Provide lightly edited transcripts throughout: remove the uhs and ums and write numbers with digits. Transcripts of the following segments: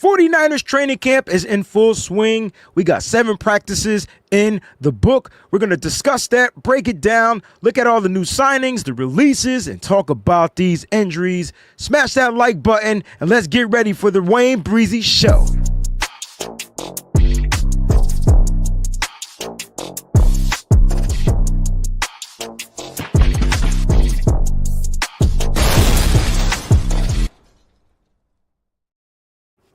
49ers training camp is in full swing. We got 7 practices in the book. We're going to discuss that, break it down, look at all the new signings, the releases, and talk about these injuries. Smash that like button, and let's get ready for the Wayne Breezie Show.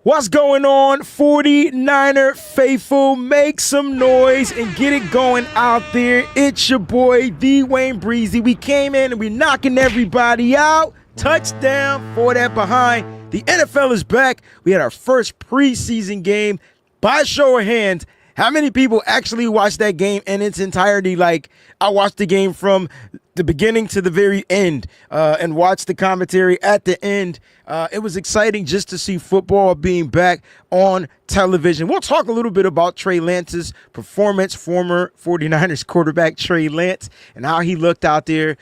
What's going on, 49er faithful? Make some noise and get it going out there. It's your boy, the Wayne Breezie. We came in and we're knocking everybody out. Touchdown for that behind. The NFL is back. We had our first preseason game. By show of hands, how many people actually watched that game in its entirety? Like, I watched the game from the beginning to the very end and watched the commentary at the end. It was exciting just to see football being back on television. We'll talk a little bit about Trey Lance's performance, former 49ers quarterback Trey Lance, and how he looked out there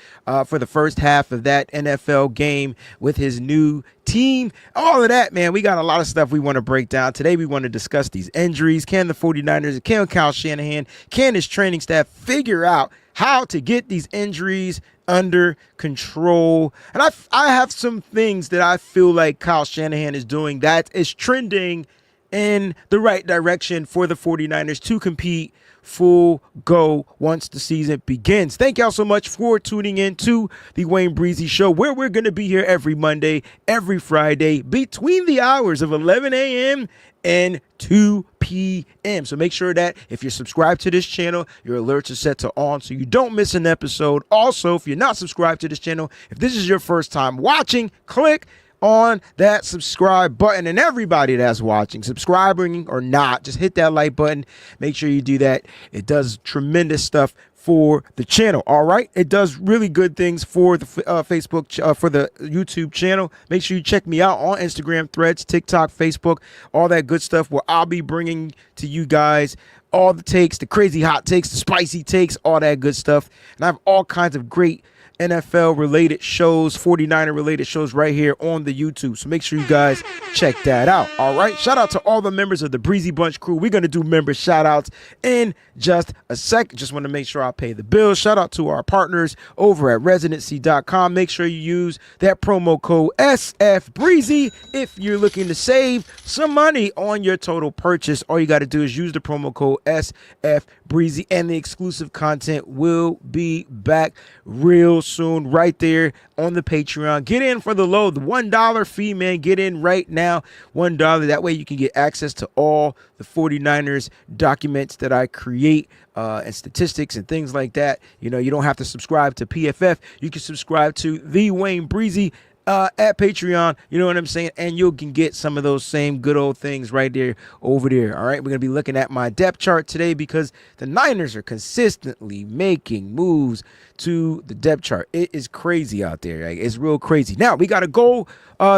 for the first half of that NFL game with his new team. All of that, man. We got a lot of stuff we want to break down. Today we want to discuss these injuries. Can the 49ers, can Kyle Shanahan, can his training staff figure out how to get these injuries under control? And I have some things that I feel like Kyle Shanahan is doing that is trending in the right direction for the 49ers to compete full go once the season begins. Thank y'all so much for tuning in to the Wayne Breezie Show, where we're going to be here every Monday, every Friday, between the hours of 11 a.m. and 2 p.m. So make sure that if you're subscribed to this channel, your alerts are set to on so you don't miss an episode. Also, if you're not subscribed to this channel, if this is your first time watching, click on that subscribe button. And everybody that's watching, subscribing or not, just hit that like button. Make sure you do that. It does tremendous stuff for the channel. All right, it does really good things for the Facebook, for the YouTube channel. Make sure you check me out on Instagram, Threads, TikTok, Facebook, all that good stuff, where I'll be bringing to you guys all the takes, the crazy hot takes, the spicy takes, all that good stuff. And I have all kinds of great NFL related shows, 49er related shows right here on the YouTube. So make sure you guys check that out. All right. Shout out to all the members of the Breezy Bunch crew. We're going to do member shout outs in just a sec. Just want to make sure I pay the bills. Shout out to our partners over at residency.com. Make sure you use that promo code SFBreezy if you're looking to save some money on your total purchase. All you got to do is use the promo code SFBreezy, and the exclusive content will be back real soon right there on the Patreon. Get in for the low, the $1 fee, man. Get in right now, $1. That way you can get access to all the 49ers documents that I create and statistics and things like that. You know, you don't have to subscribe to PFF. You can subscribe to the Wayne Breezie at Patreon, you know what I'm saying? And you can get some of those same good old things right there over there. All right, we're going to be looking at my depth chart today because the Niners are consistently making moves to the depth chart. It is crazy out there. Like, it's real crazy. Now, we got a goal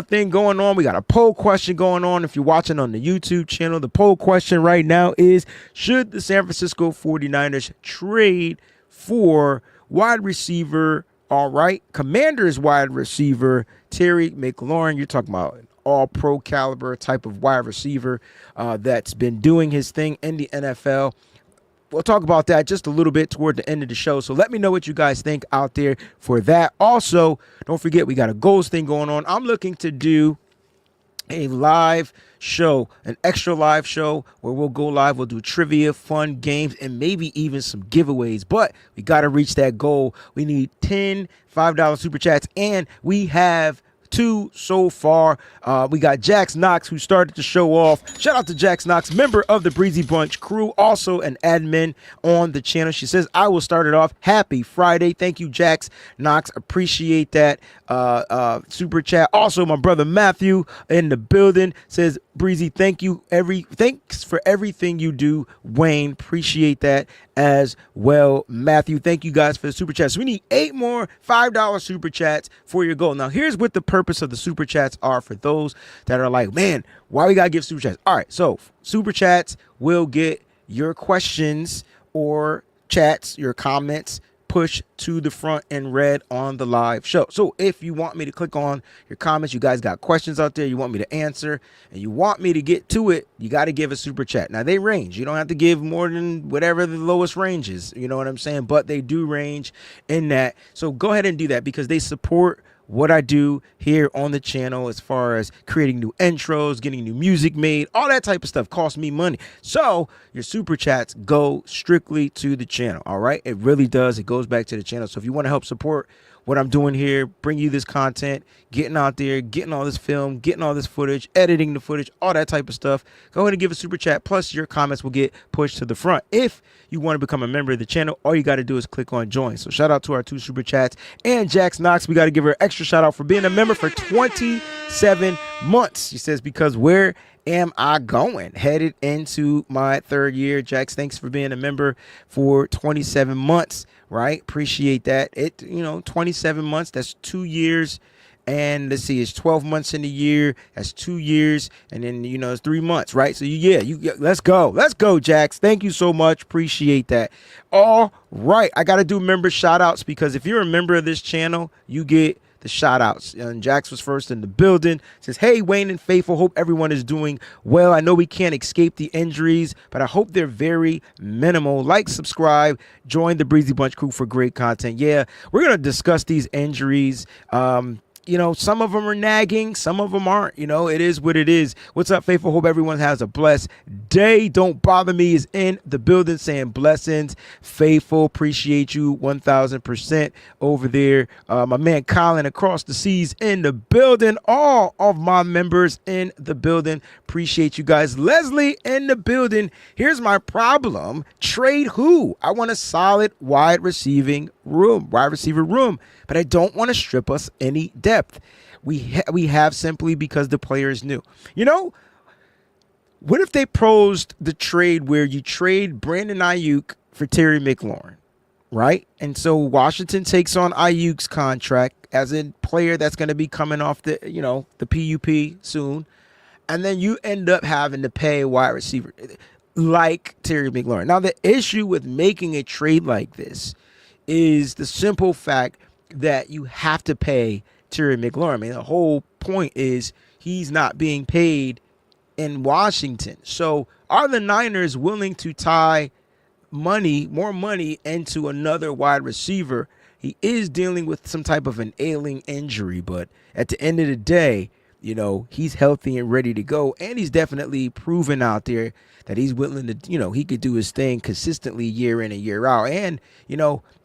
thing going on. We got a poll question going on. If you're watching on the YouTube channel, the poll question right now is, should the San Francisco 49ers trade for wide receiver? All right, Commanders wide receiver Terry McLaurin. You're talking about an all-pro caliber type of wide receiver that's been doing his thing in the NFL. We'll talk about that just a little bit toward the end of the show. So let me know what you guys think out there for that. Also, don't forget, we got a goals thing going on. I'm looking to do a live show, an extra live show where we'll go live. We'll do trivia, fun games, and maybe even some giveaways. But we got to reach that goal. We need 10 $5 super chats, and we have 2 so far. We got Jax Knox, who started to show off. Shout out to Jax Knox, member of the Breezy Bunch crew, also an admin on the channel. She says, I will start it off. Happy Friday. Thank you, Jax Knox. Appreciate that super chat. Also, my brother Matthew in the building says, Breezy, thanks for everything you do, Wayne. Appreciate that as well, Matthew. Thank you guys for the super chats. So we need 8 more $5 super chats for your goal. Now, here's what the purpose of the super chats are for those that are like, man, why we gotta give super chats? All right, so super chats will get your questions or chats, your comments pushed to the front and read on the live show. So if you want me to click on your comments, you guys got questions out there you want me to answer, and you want me to get to it, you got to give a super chat. Now, they range. You don't have to give more than whatever the lowest range is. You know what I'm saying? But they do range in that. So go ahead and do that because they support what I do here on the channel as far as creating new intros, getting new music made, all that type of stuff costs me money. So your super chats go strictly to the channel. All right. It really does. It goes back to the channel. So if you want to help support what I'm doing here, bring you this content, getting out there, getting all this film, getting all this footage, editing the footage, all that type of stuff, go ahead and give a super chat. Plus your comments will get pushed to the front. If you want to become a member of the channel, all you got to do is click on join. So shout out to our 2 super chats. And Jax Knox, we got to give her an extra shout out for being a member for 27 months. She says, because where am I going? Headed into my 3rd year. Jax, thanks for being a member for 27 months, right? Appreciate that. 27 months, that's 2 years. And let's see, it's 12 months in a year. That's 2 years. And then, it's 3 months, right? So, let's go. Let's go, Jax. Thank you so much. Appreciate that. All right. I got to do member shout outs because if you're a member of this channel, you get the shout outs. And Jax was first in the building. Says, hey, Wayne and Faithful. Hope everyone is doing well. I know we can't escape the injuries, but I hope they're very minimal. Like, subscribe, join the Breezy Bunch crew for great content. Yeah, we're going to discuss these injuries. Some of them are nagging, some of them aren't. It is what it is. What's up, Faithful? Hope everyone has a blessed day. Don't Bother Me is in the building saying blessings. Faithful, appreciate you 1000% over there. My man Colin across the seas in the building. All of my members in the building. Appreciate you guys. Leslie in the building. Here's my problem. Trade who? I want a solid wide receiver room, but I don't want to strip us any depth. We have simply because the player is new. What if they posed the trade where you trade Brandon Ayuk for Terry McLaurin, right? And so Washington takes on Ayuk's contract as a player that's going to be coming off the PUP soon. And then you end up having to pay a wide receiver like Terry McLaurin. Now, the issue with making a trade like this is the simple fact that you have to pay Terry McLaurin. I mean, the whole point is he's not being paid in Washington. So are the Niners willing to tie more money into another wide receiver? He is dealing with some type of an ailing injury, but at the end of the day, he's healthy and ready to go. And he's definitely proven out there that he's willing to, he could do his thing consistently year in and year out. And,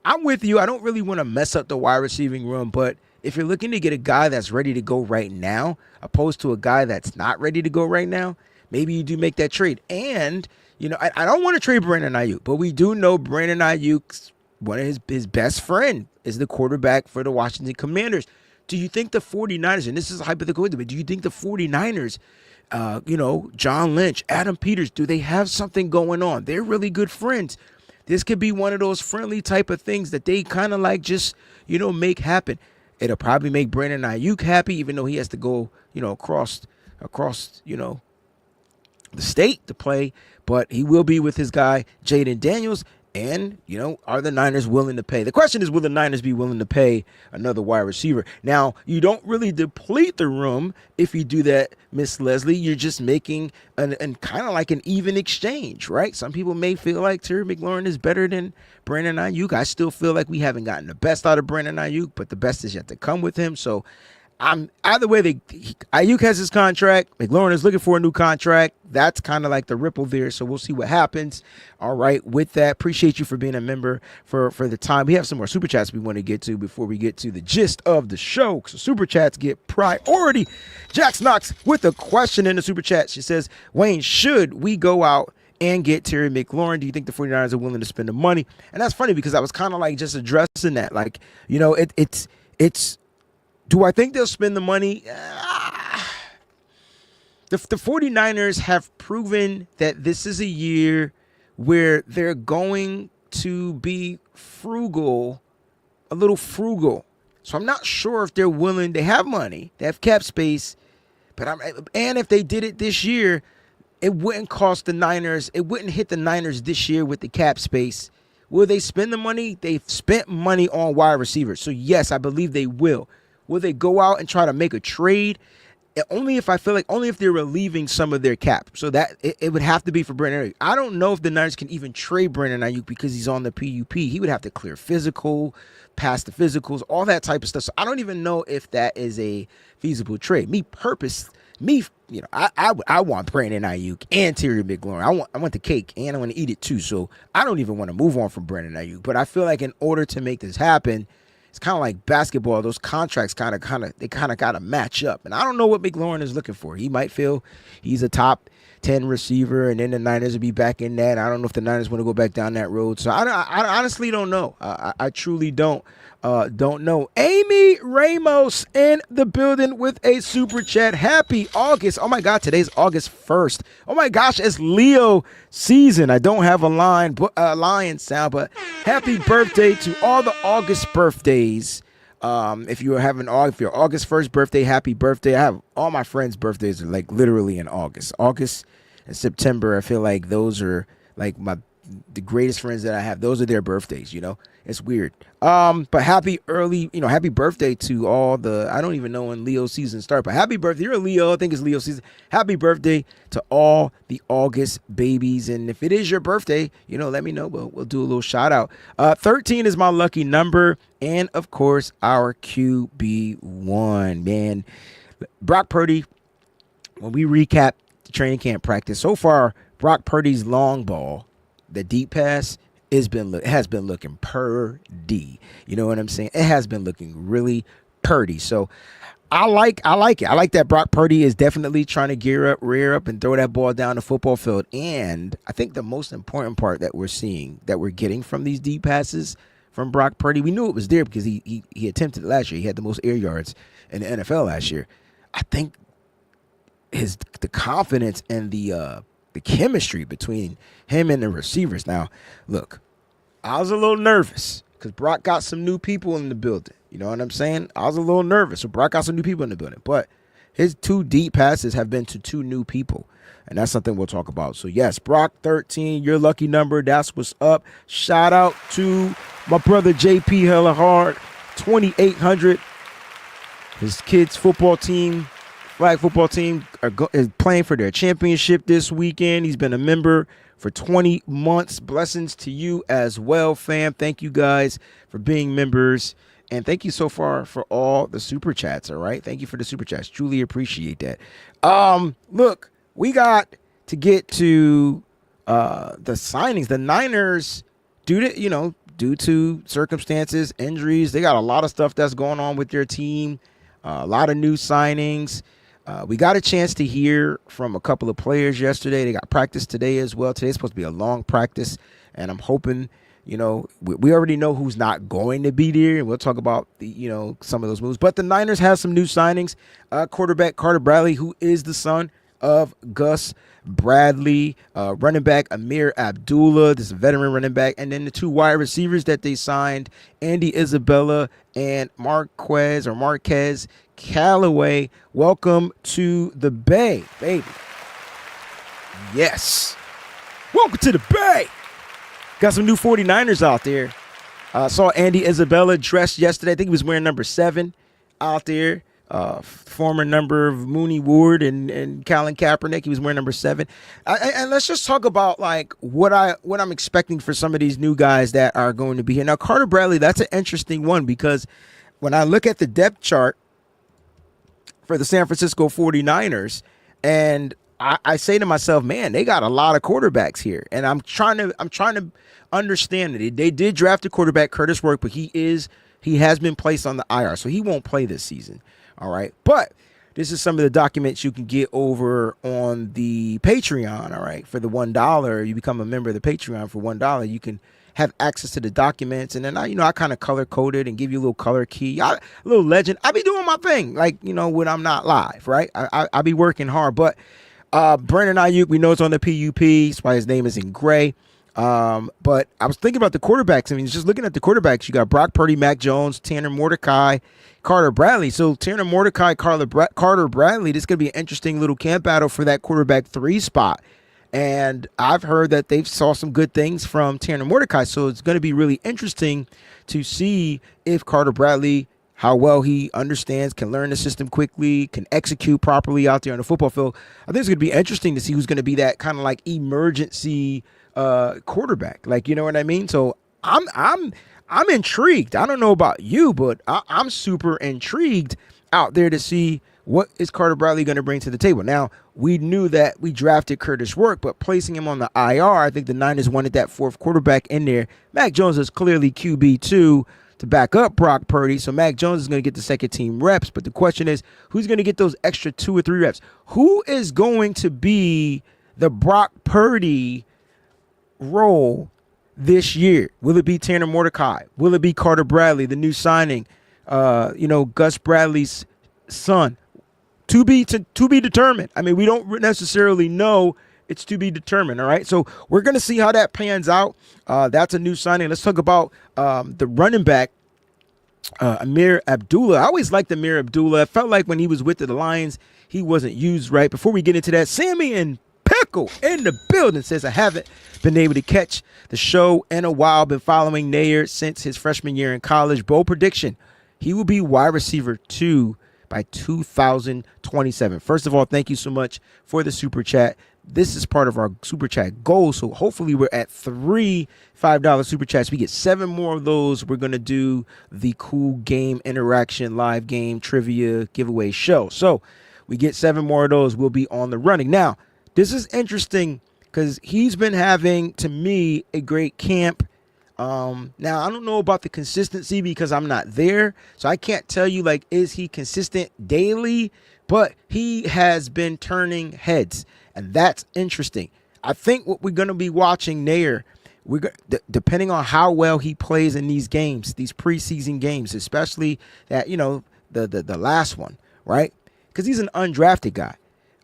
I'm with you. I don't really want to mess up the wide receiving room, but if you're looking to get a guy that's ready to go right now, opposed to a guy that's not ready to go right now, maybe you do make that trade. And, I don't want to trade Brandon Ayuk, but we do know Brandon Ayuk's one of his best friend is the quarterback for the Washington Commanders. Do you think the 49ers, and this is a hypothetical, but do you think the 49ers, John Lynch, Adam Peters, do they have something going on? They're really good friends. This could be one of those friendly type of things that they kind of like just, make happen. It'll probably make Brandon Ayuk happy, even though he has to go, across, the state to play. But he will be with his guy, Jaden Daniels. And, are the Niners willing to pay? The question is, will the Niners be willing to pay another wide receiver? Now, you don't really deplete the room if you do that, Miss Leslie. You're just making an kind of like an even exchange, right? Some people may feel like Terry McLaurin is better than Brandon Ayuk. I still feel like we haven't gotten the best out of Brandon Ayuk, but the best is yet to come with him. So either way, Ayuk has his contract. McLaurin is looking for a new contract. That's kind of like the ripple there. So we'll see what happens. All right. With that, appreciate you for being a member for the time. We have some more super chats we want to get to before we get to the gist of the show. So super chats get priority. Jax Knox with a question in the super chat. She says, Wayne, should we go out and get Terry McLaurin? Do you think the 49ers are willing to spend the money? And that's funny because I was kind of like just addressing that. Like, it's do I think they'll spend the money? The 49ers have proven that this is a year where they're going to be frugal, a little frugal. So I'm not sure if they're willing. They have money. They have cap space. And if they did it this year, it wouldn't cost the Niners. It wouldn't hit the Niners this year with the cap space Will they spend the money? They've spent money on wide receivers. So, yes, I believe they will. Will they go out and try to make a trade? Only if they're relieving some of their cap. So that it would have to be for Brandon Ayuk. I don't know if the Niners can even trade Brandon Ayuk because he's on the PUP. He would have to clear physical, pass the physicals, all that type of stuff. So I don't even know if that is a feasible trade. I want Brandon Ayuk and Terry McLaurin. I want the cake and I want to eat it too. So I don't even want to move on from Brandon Ayuk. But I feel like in order to make this happen, it's kind of like basketball. Those contracts kind of got to match up. And I don't know what McLaurin is looking for. He might feel he's a top 10 receiver, and then the Niners will be back in that. I don't know if the Niners want to go back down that road. So I honestly don't know. I truly don't know. Amy Ramos in the building with a super chat. Happy August. Oh my God, today's August 1st. Oh my gosh, it's Leo season. I don't have a lion sound, but happy birthday to all the August birthdays. If you're August 1st birthday, happy birthday. I have all my friends' birthdays are like literally in August. August and September, I feel like those are like the greatest friends that I have. Those are their birthdays, It's weird. But happy birthday to all I don't even know when Leo season starts, but happy birthday. You're a Leo. I think it's Leo season. Happy birthday to all the August babies. And if it is your birthday, let me know. We'll do a little shout out. 13 is my lucky number. And of course, our QB1, man, Brock Purdy. When we recap the training camp practice so far, Brock Purdy's long ball, the deep pass, has been looking purdy. You know what I'm saying? It has been looking really purdy. So I like it. I like that Brock Purdy is definitely trying to rear up, and throw that ball down the football field. And I think the most important part that we're getting from these deep passes from Brock Purdy, we knew it was there because he attempted it last year. He had the most air yards in the NFL last year. I think the confidence and the chemistry between him and the receivers. Now, look, I was a little nervous because Brock got some new people in the building. You know what I'm saying? I was a little nervous. So Brock got some new people in the building. But his 2 deep passes have been to 2 new people. And that's something we'll talk about. So, yes, Brock 13, your lucky number. That's what's up. Shout out to my brother JP Hella Hard, 2,800. His kids' football team, flag football team, is playing for their championship this weekend. He's been a member for 20 months. Blessings to you as well, fam. Thank you guys for being members. And thank you so far for all the super chats, all right? Thank you for the super chats. Truly appreciate that. Look, we got to get to the signings. The Niners, due to circumstances, injuries, they got a lot of stuff that's going on with their team. A lot of new signings. We got a chance to hear from a couple of players yesterday. They got practice today as well. Today's supposed to be a long practice, and I'm hoping, we already know who's not going to be there, and we'll talk about some of those moves. But the Niners have some new signings. Quarterback Carter Bradley, who is the son of Gus Bradley, running back Amir Abdullah, this is a veteran running back, and then the 2 wide receivers that they signed, Andy Isabella and Marquez Callaway. Welcome to the Bay, baby. Yes. Welcome to the Bay. Got some new 49ers out there. Saw Andy Isabella dressed yesterday. I think he was wearing number 7 out there. Former number of Mooney Ward and Colin Kaepernick. He was wearing number 7. And let's just talk about like what I'm expecting for some of these new guys that are going to be here. Now, Carter Bradley, that's an interesting one because when I look at the depth chart for the San Francisco 49ers, and I say to myself, man, they got a lot of quarterbacks here. And I'm trying to understand it. They did draft a quarterback, Curtis Work, but he has been placed on the IR, so he won't play this season. All right. But this is some of the documents you can get over on the Patreon. All right. For the $1, you become a member of the Patreon for $1. You can have access to the documents. And then I kind of color coded and give you a little color key, a little legend. I be doing my thing, like, when I'm not live. Right. I be working hard. But Brandon Ayuk, we know it's on the PUP. That's why his name is in gray. But I was thinking about the quarterbacks. I mean, just looking at the quarterbacks, you got Brock Purdy, Mac Jones, Tanner Mordecai, Carter Bradley. So Tanner Mordecai, Carter Bradley, this is going to be an interesting little camp battle for that quarterback 3 spot. And I've heard that they've saw some good things from Tanner Mordecai. So it's going to be really interesting to see if Carter Bradley, how well he understands, can learn the system quickly, can execute properly out there on the football field. I think it's going to be interesting to see who's going to be that kind of like emergency quarterback. Like, you know what I mean? So I'm intrigued. I don't know about you, but I'm super intrigued out there to see what is Carter Bradley going to bring to the table. Now, we knew that we drafted Curtis Rourke, but placing him on the IR, I think the Niners wanted that fourth quarterback in there. Mac Jones is clearly QB2 to back up Brock Purdy, so Mac Jones is going to get the second team reps. But the question is, who's going to get those extra 2 or 3 reps? Who is going to be the Brock Purdy role this year? Will it be Tanner Mordecai? Will it be Carter Bradley, the new signing? Gus Bradley's son. To be determined. I mean, we don't necessarily know. It's to be determined, all right? So we're going to see how that pans out. That's a new signing. Let's talk about the running back, Amir Abdullah. I always liked Amir Abdullah. I felt like when he was with the Lions, he wasn't used right. Before we get into that, Sammy and Pickle in the building says, I haven't been able to catch the show in a while. Been following Nair since his freshman year in college. Bold prediction, he will be wide receiver 2 by 2027. First of all, thank you so much for the super chat. This is part of our super chat goal. So hopefully we're at 3 $5 super chats. We get 7 more of those. We're going to do the cool game interaction, live game trivia giveaway show. So we get 7 more of those. We'll be on the running. Now, this is interesting because he's been having, to me, a great camp. Now, I don't know about the consistency because I'm not there. So I can't tell you, like, is he consistent daily? But he has been turning heads. And that's interesting. I think what we're going to be watching there, depending on how well he plays in these games, these preseason games, especially that, the last one, right? Because he's an undrafted guy.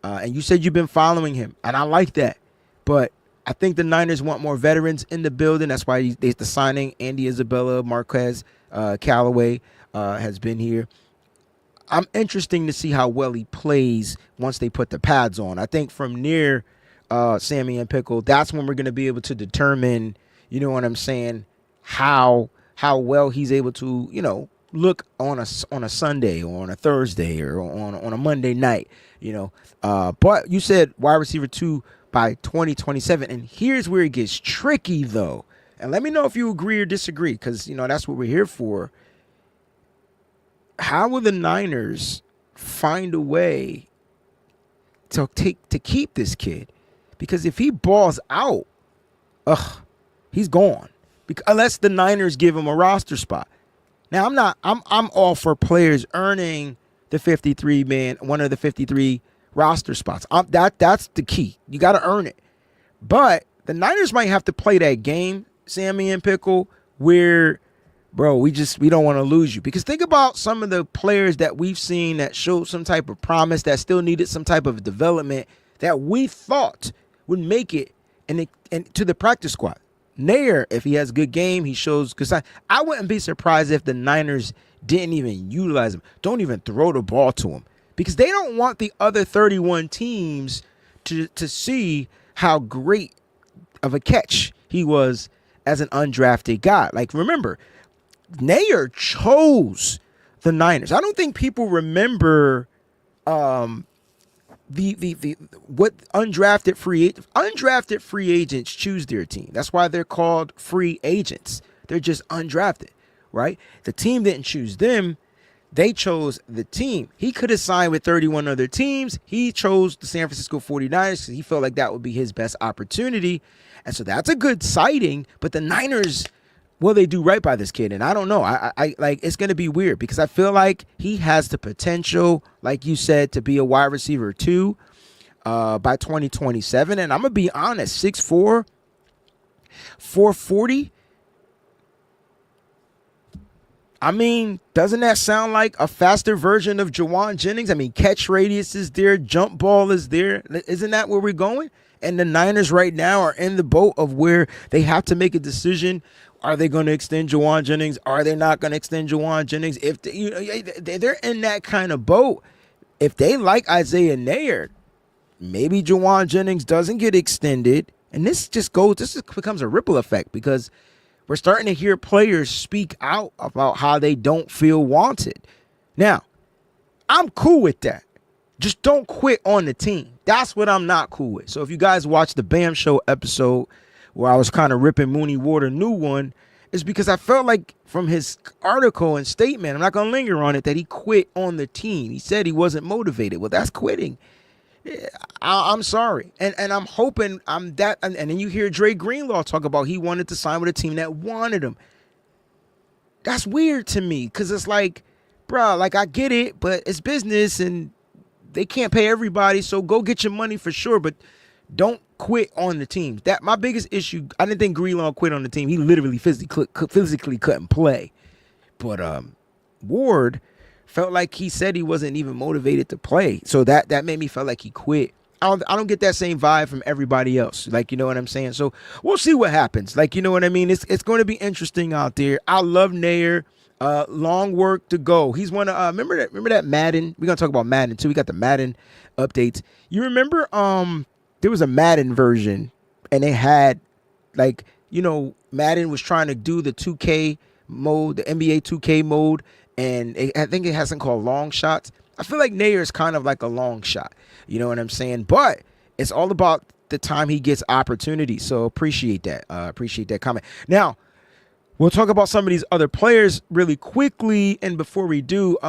And you said you've been following him. And I like that. But I think the Niners want more veterans in the building. That's why the signing, Andy Isabella, Marquez Callaway has been here. I'm interesting to see how well he plays once they put the pads on. I think from near Sammy and Pickle, that's when we're going to be able to determine, you know what I'm saying, how well he's able to, look on a Sunday or on a Thursday or on a Monday night, But you said wide receiver 2 by 2027. And here's where it gets tricky, though. And let me know if you agree or disagree, because, that's what we're here for. How will the Niners find a way to keep this kid? Because if he balls out, he's gone. Unless the Niners give him a roster spot. Now, I'm all for players earning the 53-man, one of the 53 roster spots. That's the key. You got to earn it. But the Niners might have to play that game, Sammy and Pickle, where, bro, we don't want to lose you. Because think about some of the players that we've seen that showed some type of promise, that still needed some type of development, that we thought would make it and to the practice squad. Nair, if he has a good game, he shows. Because I wouldn't be surprised if the Niners didn't even utilize him. Don't even throw the ball to him. Because they don't want the other 31 teams to see how great of a catch he was as an undrafted guy. Like, remember, Nair chose the Niners. I don't think people remember what undrafted free agents choose their team. That's why they're called free agents. They're just undrafted, right? The team didn't choose them. They chose the team. He could have signed with 31 other teams. He chose the San Francisco 49ers because he felt like that would be his best opportunity. And so that's a good sighting. But the Niners, will they do right by this kid? And I don't know. I like, it's going to be weird because I feel like he has the potential, like you said, to be a wide receiver 2 by 2027. And I'm going to be honest, 6'4", 440. I mean, doesn't that sound like a faster version of Jawan Jennings? I mean, catch radius is there, jump ball is there. Isn't that where we're going? And the Niners right now are in the boat of where they have to make a decision. Are they going to extend Jawan Jennings? Are they not going to extend Jawan Jennings? If they're in that kind of boat, if they like Isaiah Nair, maybe Juwan Jennings doesn't get extended. And this becomes a ripple effect because we're starting to hear players speak out about how they don't feel wanted. Now, I'm cool with that. Just don't quit on the team. That's what I'm not cool with. So if you guys watched the Bam Show episode where I was kind of ripping Mooney Ward a new one, it's because I felt like from his article and statement, I'm not going to linger on it, that he quit on the team. He said he wasn't motivated. Well, that's quitting. I'm sorry. And I'm hoping I'm that. And then you hear Dre Greenlaw talk about he wanted to sign with a team that wanted him. That's weird to me because it's like, bro, like I get it, but it's business and they can't pay everybody. So go get your money for sure, but don't quit on the team. That my biggest issue. I didn't think Greenlaw quit on the team. He literally physically couldn't play. But Ward felt like he said he wasn't even motivated to play. So that made me feel like he quit. I don't get that same vibe from everybody else. Like, you know what I'm saying? So we'll see what happens. Like, you know what I mean? It's going to be interesting out there. I love Nair. Long work to go. He's one of remember that Madden? We're gonna talk about Madden too. We got the Madden updates. You remember there was a Madden version and they had like, you know, Madden was trying to do the 2K mode, the NBA 2K mode, and I think it has something called long shots. I feel like Nair is kind of like a long shot. You know what I'm saying? But it's all about the time he gets opportunity. So appreciate that. Appreciate that comment. Now, we'll talk about some of these other players really quickly. And before we do,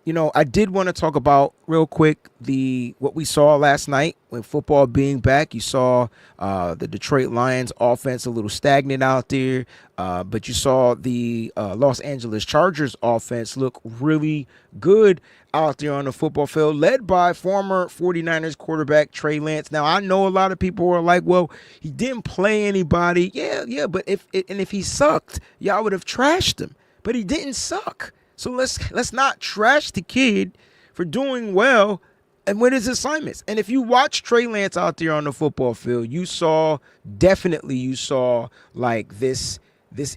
you know, I did want to talk about real quick what we saw last night with football being back. You saw the Detroit Lions offense a little stagnant out there, but you saw the Los Angeles Chargers offense look really good out there on the football field, led by former 49ers quarterback Trey Lance. Now, I know a lot of people are like, well, he didn't play anybody. Yeah, but if he sucked, y'all would have trashed him. But he didn't suck. So let's not trash the kid for doing well and with his assignments. And if you watch Trey Lance out there on the football field, you saw like this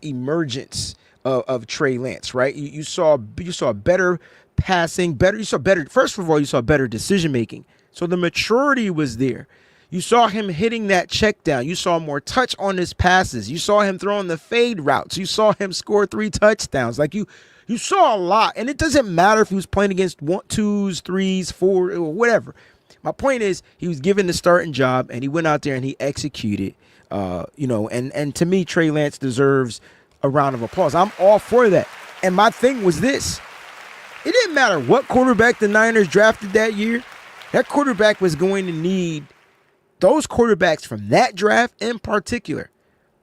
emergence of Trey Lance, right? You saw better passing, first of all, you saw better decision making. So the maturity was there. You saw him hitting that check down. You saw more touch on his passes. You saw him throwing the fade routes. You saw him score 3 touchdowns. Like you saw a lot, and it doesn't matter if he was playing against 1, 2s, 3s, 4, or whatever. My point is, he was given the starting job, and he went out there and he executed. You know, and to me, Trey Lance deserves a round of applause. I'm all for that. And my thing was this: it didn't matter what quarterback the Niners drafted that year. That quarterback was going to need those quarterbacks from that draft in particular.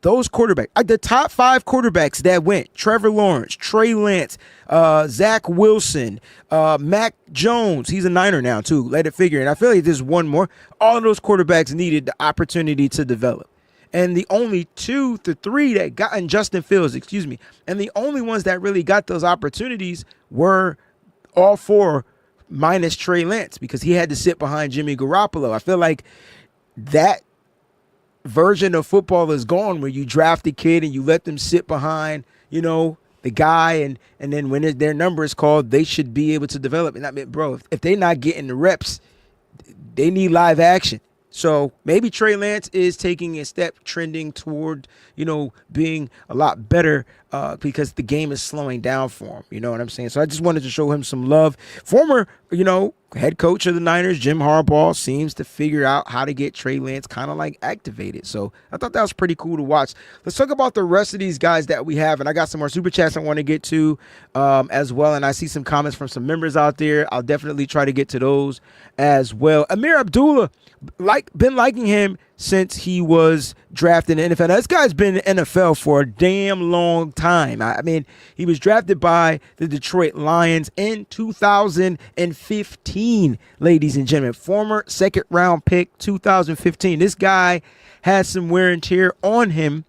Those quarterbacks, the top 5 quarterbacks that went: Trevor Lawrence, Trey Lance, Zach Wilson, Mac Jones. He's a Niner now too. Let it figure. And I feel like there's one more. All of those quarterbacks needed the opportunity to develop. And the only 2 to 3 that got, and Justin Fields, excuse me, and the only ones that really got those opportunities were all 4 minus Trey Lance, because he had to sit behind Jimmy Garoppolo. I feel like that version of football is gone, where you draft a kid and you let them sit behind, you know, the guy, and then when their number is called, they should be able to develop. And I mean, bro, if they're not getting the reps, they need live action. So maybe Trey Lance is taking a step trending toward, you know, being a lot better because the game is slowing down for him. You know what I'm saying? So I just wanted to show him some love. Former, you know, head coach of the Niners, Jim Harbaugh, seems to figure out how to get Trey Lance kind of like activated. So I thought that was pretty cool to watch. Let's talk about the rest of these guys that we have. And I got some more super chats I want to get to as well. And I see some comments from some members out there. I'll definitely try to get to those as well. Amir Abdullah, been liking him since he was drafted in the NFL. Now, this guy's been in the NFL for a damn long time. I mean, he was drafted by the Detroit Lions in 2015, ladies and gentlemen. Former second-round pick, 2015. This guy has some wear and tear on him.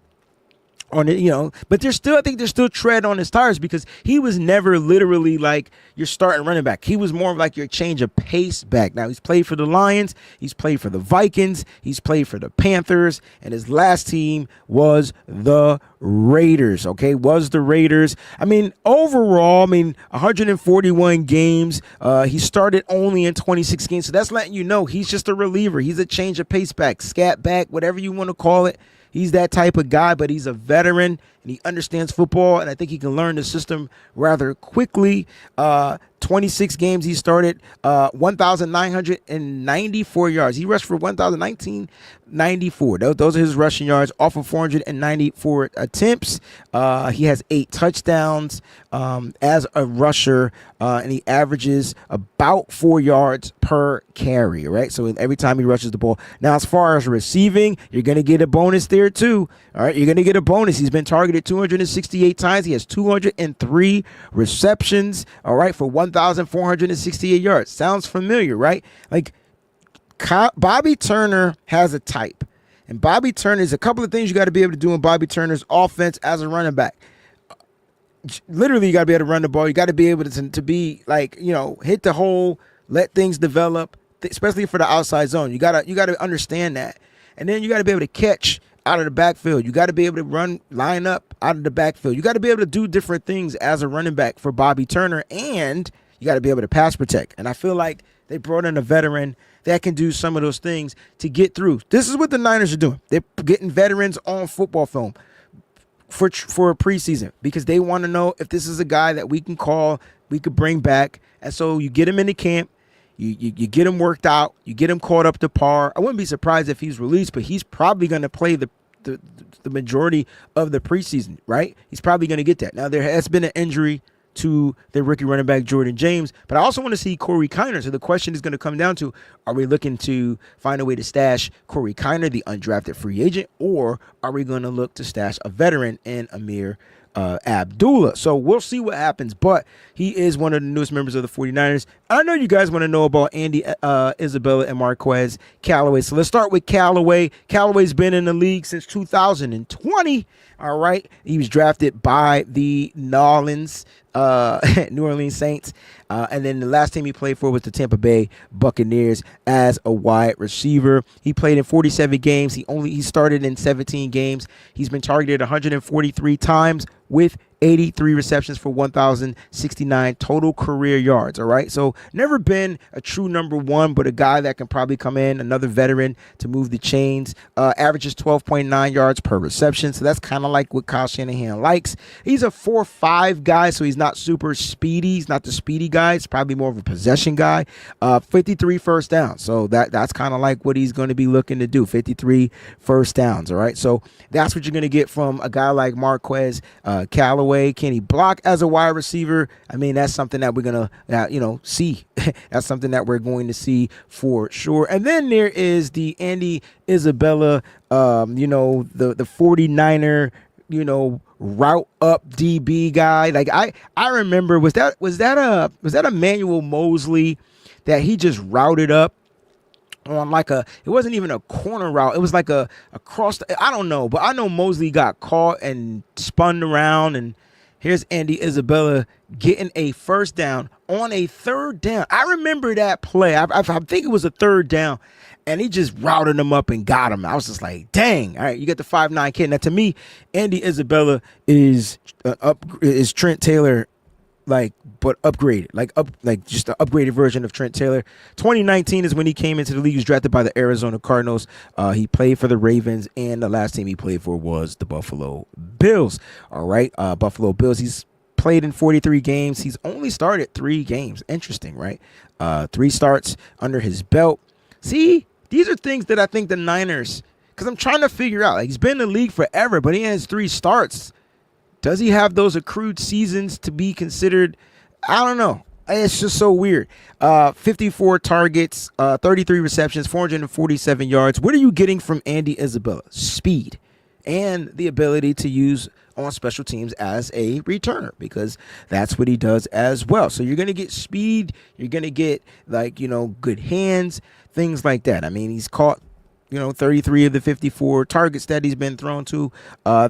on it, but I think there's still tread on his tires because he was never literally like your starting running back. He was more of like your change of pace back. Now he's played for the Lions, he's played for the Vikings, he's played for the Panthers, and his last team was the Raiders. Okay, was the Raiders. I mean, overall, 141 games. He started only in 26 games, so that's letting you know he's just a reliever. He's a change of pace back, scat back, whatever you want to call it. He's that type of guy, but he's a veteran and he understands football, and I think he can learn the system rather quickly. 26 games he started, 1,994 yards. He rushed for 1,994. Those are his rushing yards off of 494 attempts. He has 8 touchdowns as a rusher, and he averages about 4 yards per carry, right? So every time he rushes the ball. Now, as far as receiving, you're going to get a bonus there too. All right, you're going to get a bonus. He's been targeted 268 times. He has 203 receptions, all right, for 1,468 yards. Sounds familiar, right? Like Bobby Turner has a type. And Bobby Turner, is a couple of things you got to be able to do in Bobby Turner's offense as a running back. Literally, you got to be able to run the ball. You got to be able to be like, hit the hole, let things develop, especially for the outside zone. You got to understand that. And then you got to be able to catch out of the backfield. You got to be able to line up out of the backfield. You got to be able to do different things as a running back for Bobby Turner, and you got to be able to pass protect. And I feel like they brought in a veteran that can do some of those things to get through. This is what the Niners are doing. They're getting veterans on football film for a preseason because they want to know if this is a guy that we can call, we could bring back. And so you get him into camp. You get him worked out. You get him caught up to par. I wouldn't be surprised if he's released, but he's probably going to play the majority of the preseason, right? He's probably going to get that. Now, there has been an injury to the rookie running back Jordan James, but I also want to see Corey Kiner. So the question is going to come down to, are we looking to find a way to stash Corey Kiner, the undrafted free agent, or are we going to look to stash a veteran in Amir Abdullah? So we'll see what happens, but he is one of the newest members of the 49ers. I know you guys want to know about Andy Isabella and Marquez Callaway. So let's start with Callaway. Callaway's been in the league since 2020. All right. He was drafted by the New Orleans Saints. And then the last team he played for was the Tampa Bay Buccaneers as a wide receiver. He played in 47 games. He started in 17 games. He's been targeted 143 times with 83 receptions for 1,069 total career yards. All right. So never been a true number one, but a guy that can probably come in, another veteran to move the chains. Averages 12.9 yards per reception. So that's kind of like what Kyle Shanahan likes. He's a 4.5 guy, so he's not super speedy. He's not the speedy guy. He's probably more of a possession guy. 53 first downs. So that's kind of like what he's going to be looking to do. 53 first downs. All right. So that's what you're going to get from a guy like Marquez Callaway. Can he block as a wide receiver? I mean, that's something that we're going to, see. That's something that we're going to see for sure. And then there is the Andy Isabella, the 49er, route up DB guy. Like I remember, was that a Manuel Mosley that he just routed up on it wasn't even a corner route. It was like a cross. I don't know, but I know Mosley got caught and spun around, and here's Andy Isabella getting a first down on a third down. I remember that play. I think it was a third down, and he just routed him up and got him. I was just like, dang. All right, you get the 5'9" kid. Now, to me, Andy Isabella is Trent Taylor, but upgraded, just an upgraded version of Trent Taylor. 2019 is when he came into the league. He was drafted by the Arizona Cardinals. He played for the Ravens, and the last team he played for was the Buffalo Bills. All right, Buffalo Bills. He's played in 43 games. He's only started 3 games. Interesting, right? 3 starts under his belt. See, these are things that I think the Niners, because I'm trying to figure out. He's been in the league forever, but he has 3 starts. Does he have those accrued seasons to be considered? I don't know. It's just so weird. 54 targets, 33 receptions, 447 yards. What are you getting from Andy Isabella? Speed and the ability to use on special teams as a returner, because that's what he does as well. So you're going to get speed. You're going to get good hands, things like that. I mean, he's caught 33 of the 54 targets that he's been thrown to.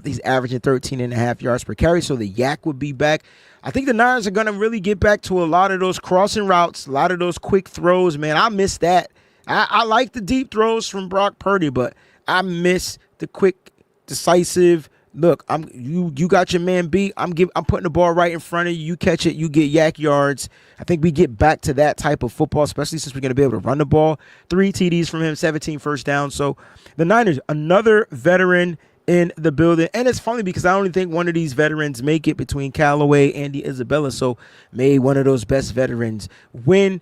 He's averaging 13.5 yards per carry, so the yak would be back. I think the Niners are going to really get back to a lot of those crossing routes, a lot of those quick throws, man. I miss that. I like the deep throws from Brock Purdy, but I miss the quick, decisive. Look, you got your man beat. I'm putting the ball right in front of you. You catch it, you get yak yards. I think we get back to that type of football, especially since we're going to be able to run the ball. 3 TDs from him, 17 first downs. So the Niners, another veteran in the building. And it's funny because I only think one of these veterans make it between Callaway, Andy Isabella. So may one of those best veterans win.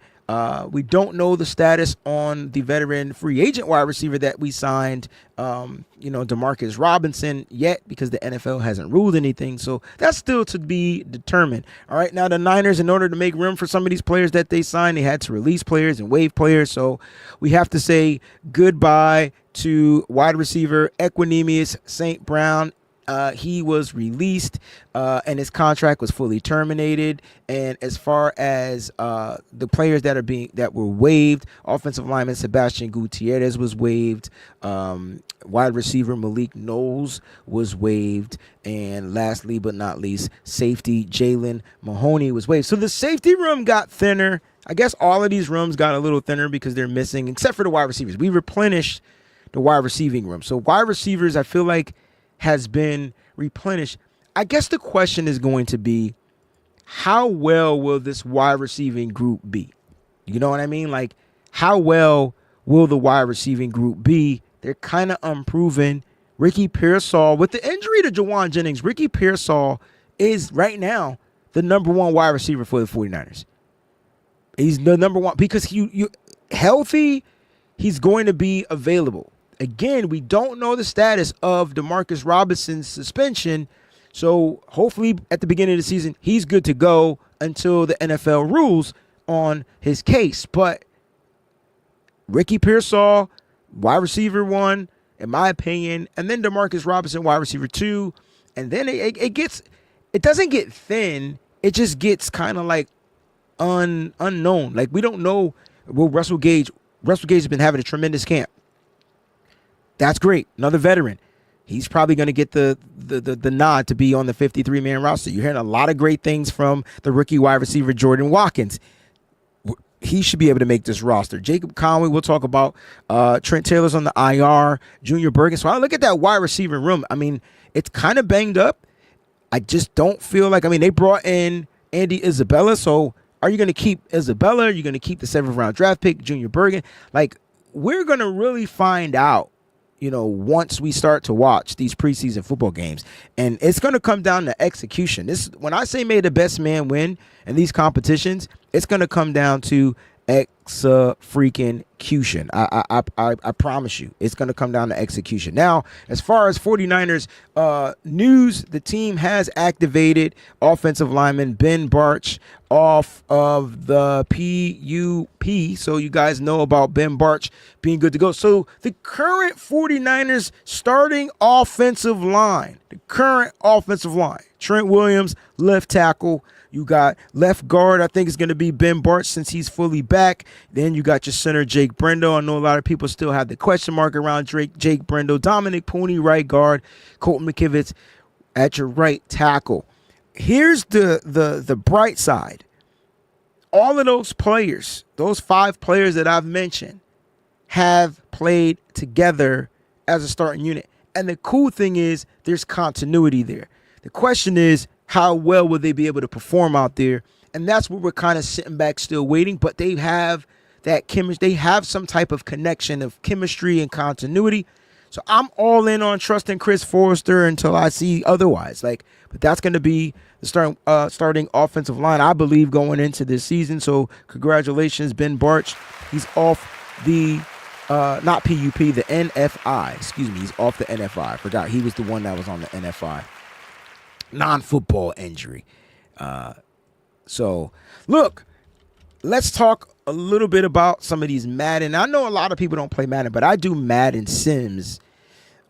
We don't know the status on the veteran free agent wide receiver that we signed, Demarcus Robinson yet, because the NFL hasn't ruled anything. So that's still to be determined. All right. Now the Niners, in order to make room for some of these players that they signed, they had to release players and waive players. So we have to say goodbye to wide receiver Equanimous St. Brown. He was released and his contract was fully terminated. And as far as the players that were waived, offensive lineman Sebastian Gutierrez was waived. Wide receiver Malik Knowles was waived. And lastly but not least, safety Jalen Mahoney was waived. So the safety room got thinner. I guess all of these rooms got a little thinner because they're missing, except for the wide receivers. We replenished the wide receiving room. So wide receivers, I feel like, has been replenished. I guess the question is going to be, how well will this wide receiving group be? You know what I mean? Like, how well will the wide receiving group be? They're kind of unproven. Ricky Pearsall, with the injury to Jawan Jennings, Ricky Pearsall is right now the number one wide receiver for the 49ers. He's the number one because you healthy, he's going to be available. Again, we don't know the status of Demarcus Robinson's suspension, so hopefully at the beginning of the season, he's good to go until the NFL rules on his case. But Ricky Pearsall, wide receiver 1, in my opinion, and then Demarcus Robinson, wide receiver 2, and then it doesn't get thin, it just gets kind of like unknown. Like, we don't know. Will Russell Gage has been having a tremendous camp. That's great. Another veteran. He's probably going to get the nod to be on the 53-man roster. You're hearing a lot of great things from the rookie wide receiver Jordan Watkins. He should be able to make this roster. Jacob Conway, we'll talk about. Trent Taylor's on the IR. Junior Bergen. So I look at that wide receiver room. I mean, it's kind of banged up. I just don't feel like, they brought in Andy Isabella. So are you going to keep Isabella? Are you going to keep the 7th-round draft pick, Junior Bergen? Like, we're going to really find out, once we start to watch these preseason football games. And it's going to come down to execution. When I say may the best man win in these competitions, it's going to come down to execution. I promise you, it's going to come down to execution. Now, as far as 49ers news, the team has activated offensive lineman Ben Barch off of the PUP. So you guys know about Ben Barch being good to go. So the current 49ers starting offensive line, Trent Williams, left tackle. You got left guard, I think it's going to be Ben Barch since he's fully back. Then you got your center, Jake Brendo. I know a lot of people still have the question mark around Jake Brendo. Dominic Pooney, right guard. Colton McKivitz at your right tackle. Here's the bright side. All of those players, those 5 players that I've mentioned, have played together as a starting unit. And the cool thing is there's continuity there. The question is, how well will they be able to perform out there? And that's where we're kind of sitting back still waiting. But they have that chemistry. They have some type of connection of chemistry and continuity. So I'm all in on trusting Chris Forrester until I see otherwise. But that's going to be the starting offensive line, I believe, going into this season. So congratulations, Ben Barch. He's off the not PUP, the NFI. Excuse me. He's off the NFI. I forgot he was the one that was on the NFI. Non-football injury. So, look, let's talk a little bit about some of these Madden. I know a lot of people don't play Madden, but I do Madden Sims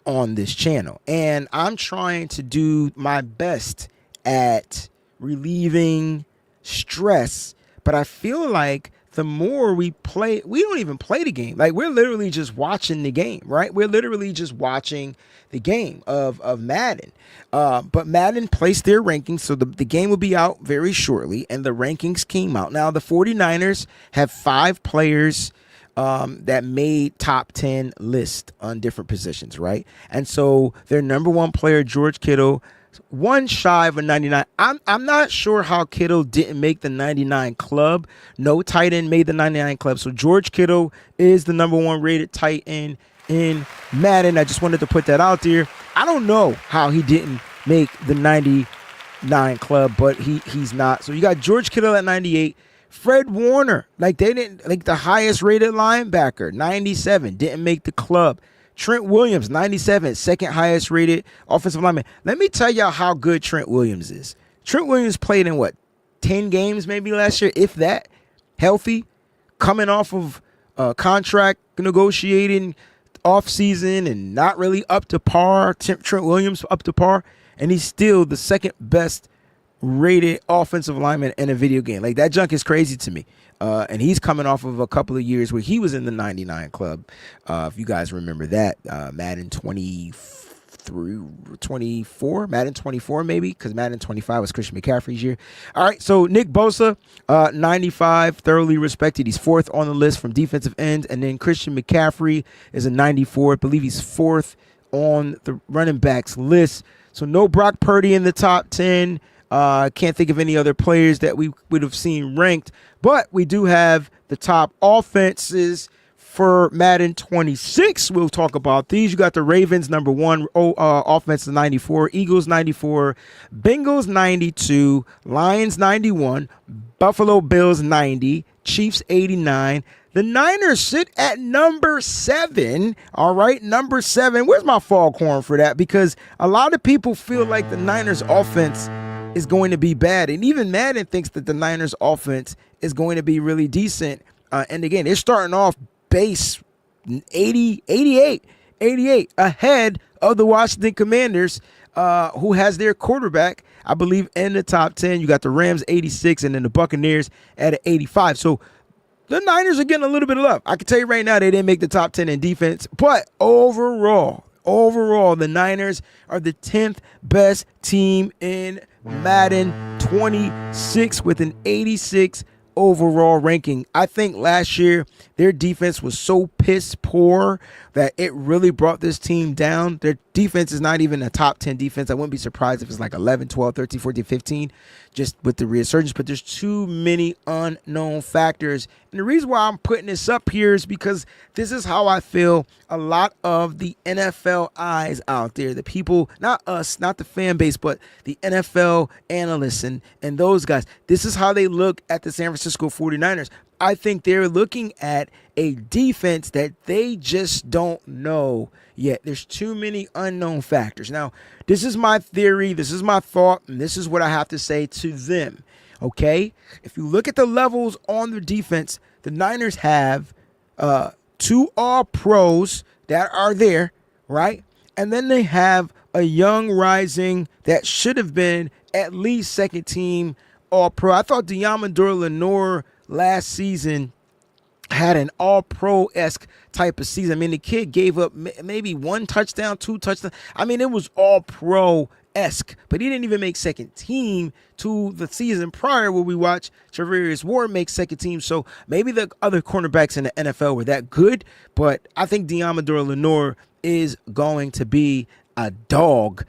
on this channel. And I'm trying to do my best at relieving stress. But I feel like the more we play, we don't even play the game. Like, we're literally just watching the game, right? We're literally just watching the game of Madden. But Madden placed their rankings, so the game will be out very shortly, and the rankings came out. Now, the 49ers have 5 players that made top 10 list on different positions, right? And so their number one player, George Kittle, one shy of a 99. I'm not sure how Kittle didn't make the 99 club. No tight end made the 99 club. So George Kittle is the number one rated tight end in Madden. I just wanted to put that out there. I don't know how he didn't make the 99 club, but he's not. So you got George Kittle at 98. Fred Warner, like they didn't, like the highest rated linebacker, 97, didn't make the club. Trent Williams, 97, second highest rated offensive lineman. Let me tell y'all how good Trent Williams is. Trent Williams played in 10 games maybe last year, if that, healthy, coming off of contract negotiating offseason and not really up to par. Trent Williams up to par, and he's still the second best rated offensive lineman in a video game. Like, that junk is crazy to me. And he's coming off of a couple of years where he was in the 99 club. If you guys remember that, Madden 24, Madden 24 maybe, because Madden 25 was Christian McCaffrey's year. All right, so Nick Bosa, 95, thoroughly respected. He's 4th on the list from defensive ends. And then Christian McCaffrey is a 94. I believe he's 4th on the running backs list. So no Brock Purdy in the top 10. Can't think of any other players that we would have seen ranked, but we do have the top offenses for Madden 26. We'll talk about these. You got the Ravens, number 1 offense, 94, Eagles 94, Bengals 92, Lions 91, Buffalo Bills 90, Chiefs 89. The Niners sit at number 7. All right, number 7. Where's my foghorn for that? Because a lot of people feel like the Niners offense is going to be bad. And even Madden thinks that the Niners offense is going to be really decent. And again, they're starting off base 88 ahead of the Washington Commanders, who has their quarterback, I believe, in the top 10. You got the Rams 86 and then the Buccaneers at 85. So the Niners are getting a little bit of love. I can tell you right now, they didn't make the top 10 in defense, but overall, the Niners are the 10th best team in Madden 26 with an 86 overall ranking. I think last year their defense was so piss poor that it really brought this team down. Their defense is not even a top 10 defense. I wouldn't be surprised if it's like 11, 12, 13, 14, 15, just with the resurgence, but there's too many unknown factors. And the reason why I'm putting this up here is because this is how I feel a lot of the NFL eyes out there, the people, not us, not the fan base, but the NFL analysts and those guys. This is how they look at the San Francisco 49ers. I think they're looking at a defense that they just don't know yet. There's too many unknown factors. Now, this is my theory, this is my thought, and this is what I have to say to them, okay? If you look at the levels on the defense, the Niners have 2 All-Pros that are there, right? And then they have a young rising that should have been at least second-team All-Pro. I thought Deommodore Lenoir last season had an all-pro-esque type of season. I mean, the kid gave up maybe 1 touchdown, 2 touchdowns. I mean, it was all-pro-esque, but he didn't even make second team to the season prior where we watched Charvarius Ward make second team. So maybe the other cornerbacks in the NFL were that good, but I think Deommodore Lenoir is going to be a dog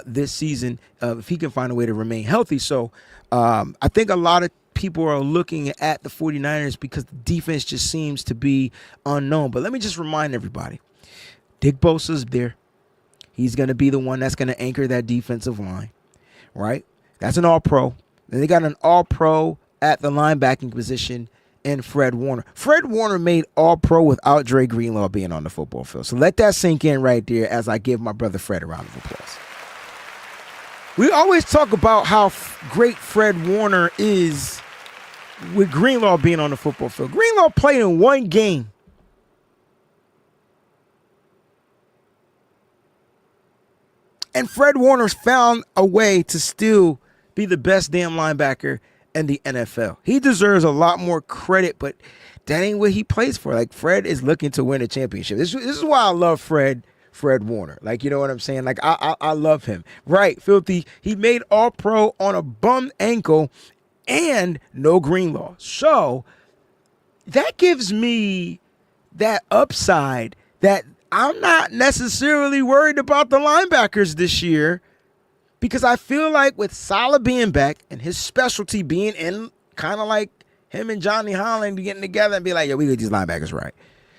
this season if he can find a way to remain healthy. So I think a lot of people are looking at the 49ers because the defense just seems to be unknown. But let me just remind everybody, Nick Bosa's there. He's going to be the one that's going to anchor that defensive line, right? That's an all-pro. Then they got an all-pro at the linebacking position in Fred Warner. Fred Warner made all-pro without Dre Greenlaw being on the football field. So let that sink in right there as I give my brother Fred a round of applause. We always talk about how great Fred Warner is with Greenlaw being on the football field. Greenlaw played in 1 game. And Fred Warner's found a way to still be the best damn linebacker in the NFL. He deserves a lot more credit, but that ain't what he plays for. Like, Fred is looking to win a championship. This is why I love Fred Warner. Like, you know what I'm saying? Like, I love him. Right, Filthy. He made All-Pro on a bum ankle and no Greenlaw. So that gives me that upside that I'm not necessarily worried about the linebackers this year, because I feel like with Salah being back and his specialty being in, kind of like him and Johnny Holland getting together and be like, yo, we get these linebackers right.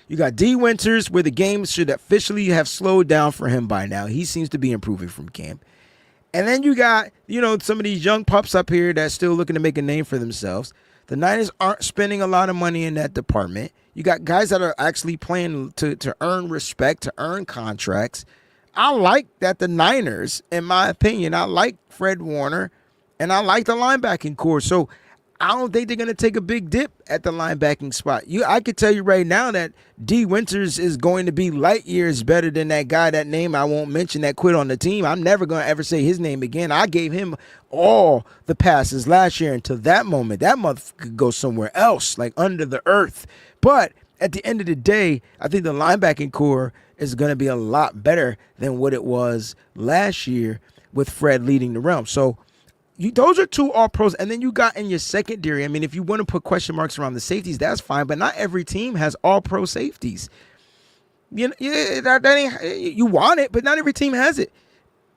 You got D. Winters, where the game should officially have slowed down for him by now. He seems to be improving from camp. And then you got, some of these young pups up here that's still looking to make a name for themselves. The Niners aren't spending a lot of money in that department. You got guys that are actually playing to earn respect, to earn contracts. I like that the Niners, in my opinion, I like Fred Warner, and I like the linebacking core. So I don't think they're going to take a big dip at the linebacking spot. I could tell you right now that D. Winters is going to be light years better than that guy, that name I won't mention, that quit on the team. I'm never going to ever say his name again. I gave him all the passes last year until that moment. That motherfucker could go somewhere else, like under the earth. But at the end of the day, I think the linebacking core is going to be a lot better than what it was last year with Fred leading the realm. So those are two All-Pros, and then you got in your secondary. I mean, if you want to put question marks around the safeties, that's fine, but not every team has All-Pro safeties. You want it, but not every team has it.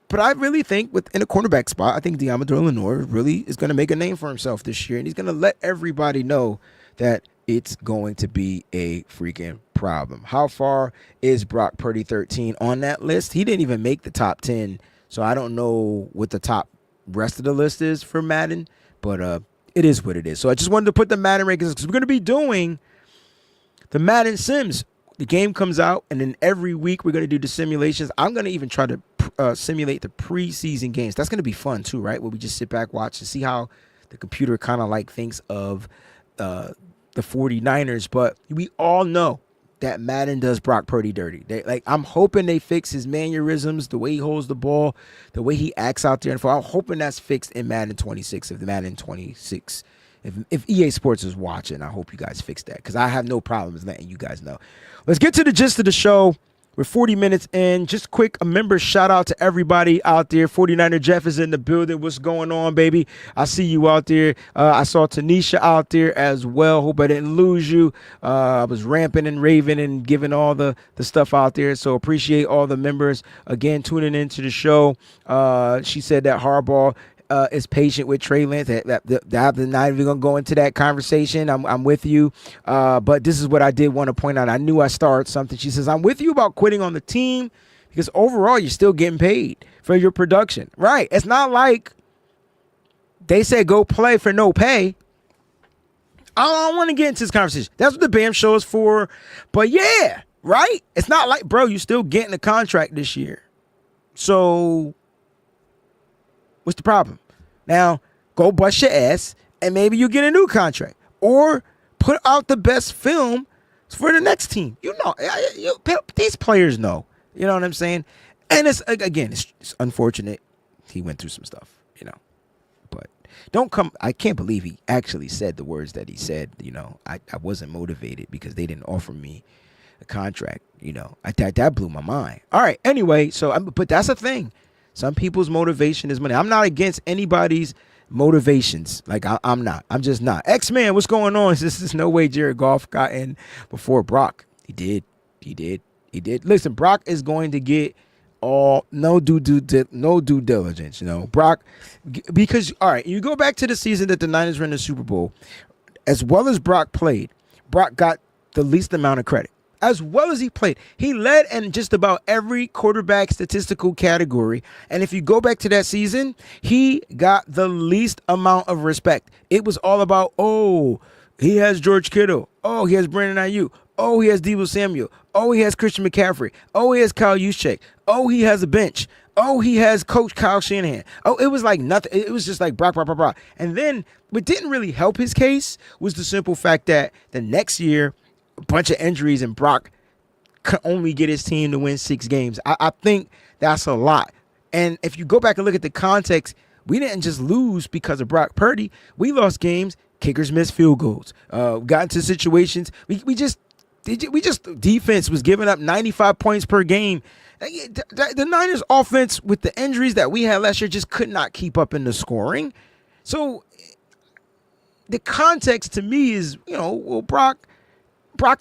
But I really think in a cornerback spot, I think Deommodore Lenoir really is going to make a name for himself this year, and he's going to let everybody know that it's going to be a freaking problem. How far is Brock Purdy 13 on that list? He didn't even make the top 10, so I don't know what the top rest of the list is for Madden, but it is what it is. So I just wanted to put the Madden rankings, because we're going to be doing the Madden Sims. The game comes out, and then every week we're going to do the simulations. I'm going to even try to simulate the preseason games. That's going to be fun too, right? Where we just sit back, watch, and see how the computer kind of like thinks of the 49ers. But we all know that Madden does Brock Purdy dirty. I'm hoping they fix his mannerisms, the way he holds the ball, the way he acts out there. And I'm hoping that's fixed in Madden 26. If Madden 26, if EA Sports is watching, I hope you guys fix that, because I have no problems letting you guys know. Let's get to the gist of the show. We're 40 minutes in. Just quick, a member shout out to everybody out there. 49er Jeff is in the building. What's going on, baby? I see you out there. I saw Tanisha out there as well. Hope I didn't lose you. I was ramping and raving and giving all the stuff out there. So appreciate all the members, again, tuning into the show. She said that Harbaugh is patient with Trey Lance. I'm not even going to go into that conversation. I'm with you. But this is what I did want to point out. I knew I started something. She says, I'm with you about quitting on the team, because overall you're still getting paid for your production. Right. It's not like they said go play for no pay. I don't want to get into this conversation. That's what the BAM show is for. But yeah, right? It's not like, bro, you're still getting a contract this year. So what's the problem? Now, go bust your ass, and maybe you get a new contract. Or put out the best film for the next team. These players know. You know what I'm saying? And it's unfortunate he went through some stuff, But I can't believe he actually said the words that he said. I wasn't motivated because they didn't offer me a contract. That blew my mind. All right, anyway, but that's the thing. Some people's motivation is money. I'm not against anybody's motivations. I'm not. I'm just not. X-Man, what's going on? This is no way Jared Goff got in before Brock. He did. Listen, Brock is going to get no due diligence. Brock, because all right, you go back to the season that the Niners were in the Super Bowl. As well as Brock played, Brock got the least amount of credit. As well as he played, he led in just about every quarterback statistical category. And if you go back to that season, he got the least amount of respect. It was all about, he has George Kittle. Oh, he has Brandon Ayuk. Oh, he has Deebo Samuel. Oh, he has Christian McCaffrey. Oh, he has Kyle Juszczyk. Oh, he has a bench. Oh, he has Coach Kyle Shanahan. Oh, it was like nothing. It was just like Brock. And then what didn't really help his case was the simple fact that the next year, a bunch of injuries, and Brock could only get his team to win 6 games. I think that's a lot. And if you go back and look at the context, We didn't just lose because of Brock Purdy. We lost games. Kickers missed field goals. Got into situations. We just defense was giving up 95 points per game. The Niners offense with the injuries that we had last year just could not keep up in the scoring. So the context to me is, well, Brock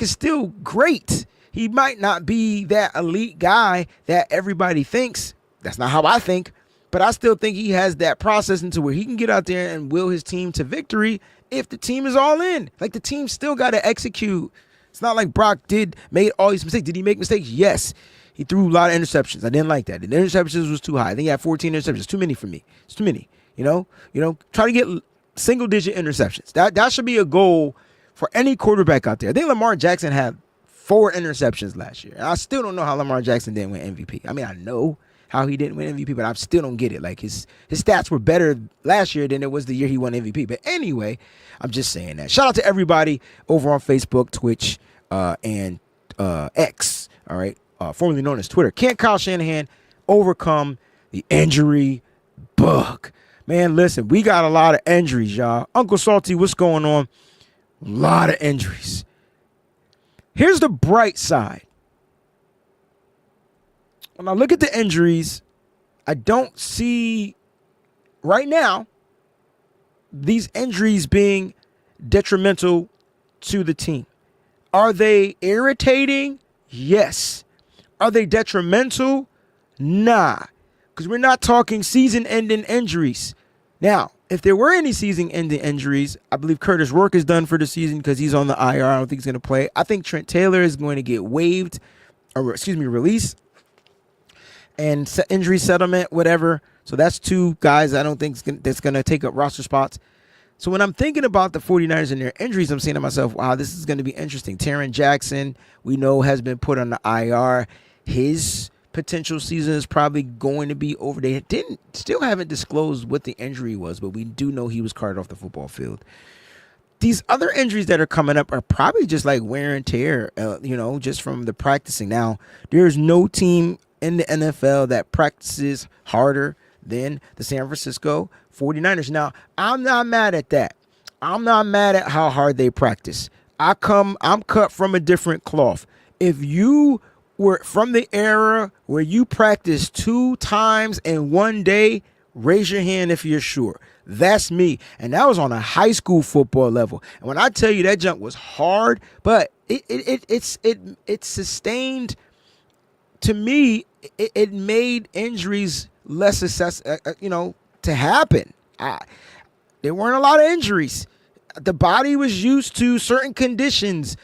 is still great. He might not be that elite guy that everybody thinks. That's not how I think. But I still think he has that process into where he can get out there and will his team to victory if the team is all in. Like, the team still got to execute. It's not like Brock made all these mistakes. Did he make mistakes? Yes. He threw a lot of interceptions. I didn't like that. The interceptions was too high. I think he had 14 interceptions. Too many for me. It's too many. Try to get single-digit interceptions. That should be a goal for any quarterback out there. I think Lamar Jackson had 4 interceptions last year. And I still don't know how Lamar Jackson didn't win MVP. I mean, I know how he didn't win MVP, but I still don't get it. Like, his stats were better last year than it was the year he won MVP. But anyway, I'm just saying that. Shout out to everybody over on Facebook, Twitch, and X, all right, formerly known as Twitter. Can Kyle Shanahan overcome the injury bug? Man, listen, we got a lot of injuries, y'all. Uncle Salty, what's going on? A lot of injuries. Here's the bright side. When I look at the injuries, I don't see right now these injuries being detrimental to the team. Are they irritating? Yes. Are they detrimental? Nah. Because we're not talking season-ending injuries. Now, if there were any season-ending injuries, I believe Curtis Rourke is done for the season because he's on the IR. I don't think he's going to play. I think Trent Taylor is going to get released. And injury settlement, whatever. So that's 2 guys I don't think that's going to take up roster spots. So when I'm thinking about the 49ers and their injuries, I'm saying to myself, wow, this is going to be interesting. Taron Jackson, we know, has been put on the IR. His potential season is probably going to be over. They still haven't disclosed what the injury was, but we do know he was carted off the football field. These other injuries that are coming up are probably just like wear and tear, just from the practicing. Now, there's no team in the NFL that practices harder than the San Francisco 49ers. Now, I'm not mad at that. I'm not mad at how hard they practice. I'm cut from a different cloth. If you were from the era where you practiced 2 times in one day, raise your hand if you're sure. That's me. And that was on a high school football level. And when I tell you that jump was hard, but it sustained. To me, it made injuries less to happen. There weren't a lot of injuries. The body was used to certain conditions,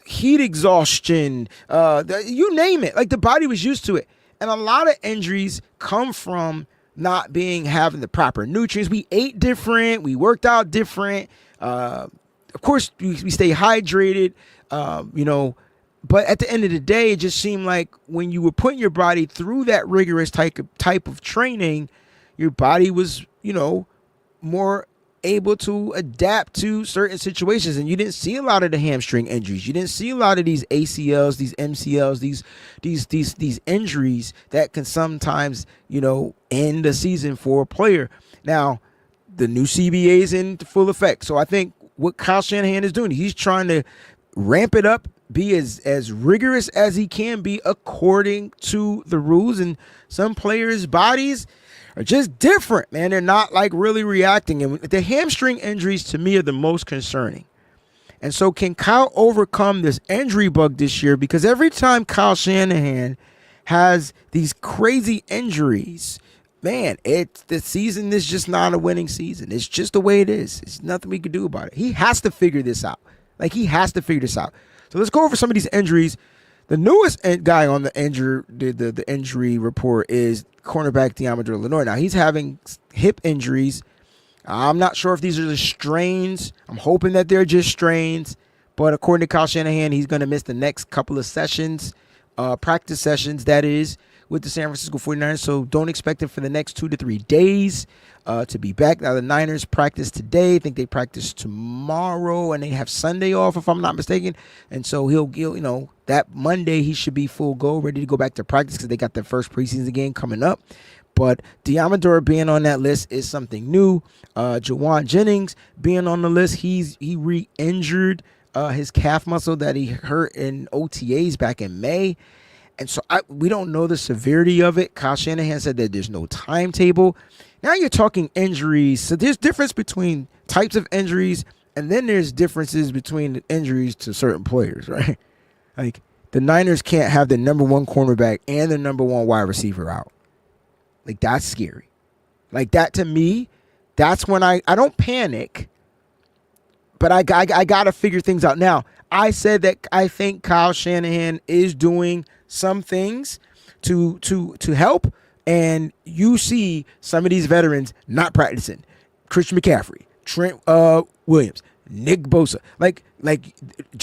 heat exhaustion, you name it. Like, the body was used to it. And a lot of injuries come from not having the proper nutrients. We ate different. We worked out different. Of course, we stay hydrated, But at the end of the day, it just seemed like when you were putting your body through that rigorous type of training, your body was, more able to adapt to certain situations. And you didn't see a lot of the hamstring injuries. You didn't see a lot of these ACLs, these MCLs, these injuries that can sometimes, end the season for a player. Now, the new CBA is in full effect. So I think what Kyle Shanahan is doing, he's trying to ramp it up, be as rigorous as he can be according to the rules. And some players' bodies are just different, man. They're not like really reacting. And the hamstring injuries to me are the most concerning. And so can Kyle overcome this injury bug this year? Because every time Kyle Shanahan has these crazy injuries, man, the season is just not a winning season. It's just the way it is. There's nothing we can do about it. He has to figure this out. He has to figure this out. So let's go over some of these injuries. The newest guy on the injury report is cornerback Deommodore Lenoir. Now, he's having hip injuries. I'm not sure if these are the strains. I'm hoping that they're just strains. But according to Kyle Shanahan, he's going to miss the next couple of sessions, practice sessions, that is, with the San Francisco 49ers, so don't expect him for the next 2 to 3 days to be back. Now, the Niners practice today. I think they practice tomorrow, and they have Sunday off, if I'm not mistaken. And so he'll that Monday he should be full go, ready to go back to practice because they got their first preseason game coming up. But Deommodore being on that list is something new. Jawan Jennings being on the list, he re-injured his calf muscle that he hurt in OTAs back in May. And so we don't know the severity of it. Kyle Shanahan said that there's no timetable. Now you're talking injuries. So there's difference between types of injuries, and then there's differences between the injuries to certain players, right? Like, the Niners can't have the number one cornerback and the number one wide receiver out. Like, that's scary. Like, that to me, that's when I don't panic, but I got to figure things out. Now, I said that I think Kyle Shanahan is doing some things to help, and you see some of these veterans not practicing. Christian McCaffrey, Trent Williams, Nick Bosa, like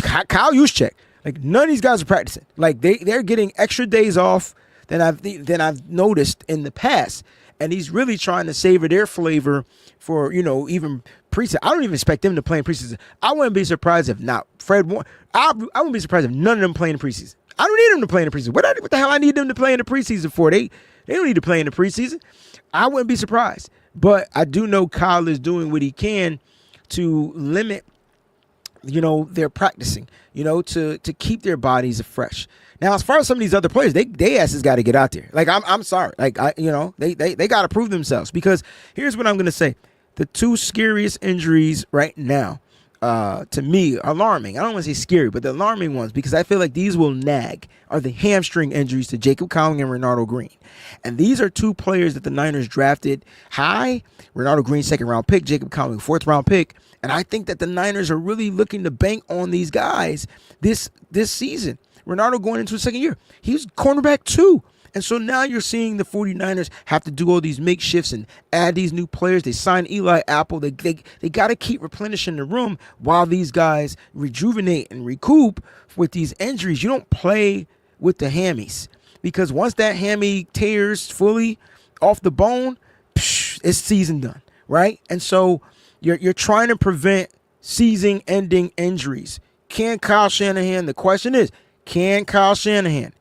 Kyle Juszczyk. Like, none of these guys are practicing. Like, they're getting extra days off than I've noticed in the past. And he's really trying to savor their flavor for, even preseason. I don't even expect them to play in preseason. I wouldn't be surprised if not. Fred Warner, I wouldn't be surprised if none of them play in the preseason. I don't need them to play in the preseason. What the hell I need them to play in the preseason for? They don't need to play in the preseason. I wouldn't be surprised. But I do know Kyle is doing what he can to limit, their practicing, to keep their bodies fresh. Now, as far as some of these other players, they asses got to get out there. Like, I'm sorry. Like, they got to prove themselves, because here's what I'm going to say. The two scariest injuries right now, to me, alarming. I don't want to say scary, but the alarming ones, because I feel like these will nag, are the hamstring injuries to Jacob Cowling and Renardo Green. And these are two players that the Niners drafted high. Renardo Green, 2nd round pick. Jacob Cowling, 4th round pick. And I think that the Niners are really looking to bank on these guys this season. Renardo going into his 2nd year. He's cornerback 2. And so now you're seeing the 49ers have to do all these makeshifts and add these new players. They signed Eli Apple. They got to keep replenishing the room while these guys rejuvenate and recoup with these injuries. You don't play with the hammies, because once that hammy tears fully off the bone, it's season done, right? And so you're trying to prevent season-ending injuries. Can Kyle Shanahan, the question is, can Kyle Shanahan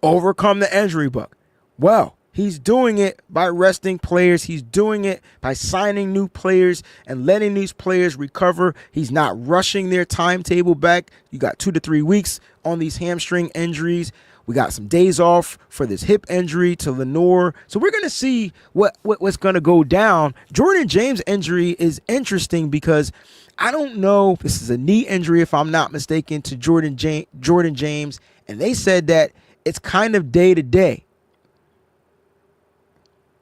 overcome the injury bug? Well, he's doing it by resting players. He's doing it by signing new players and letting these players recover. He's not rushing their timetable back. You got 2 to 3 weeks on these hamstring injuries. We got some days off for this hip injury to Lenore. So we're going to see what's going to go down. Jordan James' injury is interesting because I don't know if this is a knee injury, if I'm not mistaken, to Jordan James. And they said that it's kind of day to day.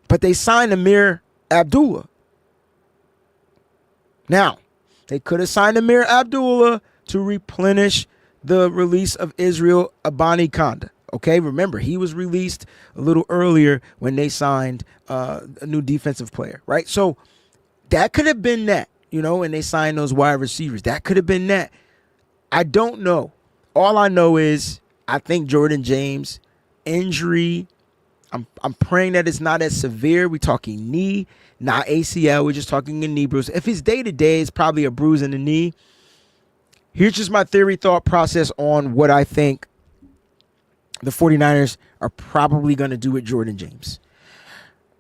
But they signed Amir Abdullah. Now, they could have signed Amir Abdullah to replenish the release of Israel Abanikanda. Okay, remember, he was released a little earlier when they signed a new defensive player, right? So that could have been that, and they signed those wide receivers. That could have been that. I don't know. All I know is I think Jordan James injury, I'm praying that it's not as severe. We're talking knee, not ACL. We're just talking a knee bruise. If it's day-to-day, it's probably a bruise in the knee. Here's just my theory thought process on what I think the 49ers are probably going to do with Jordan James.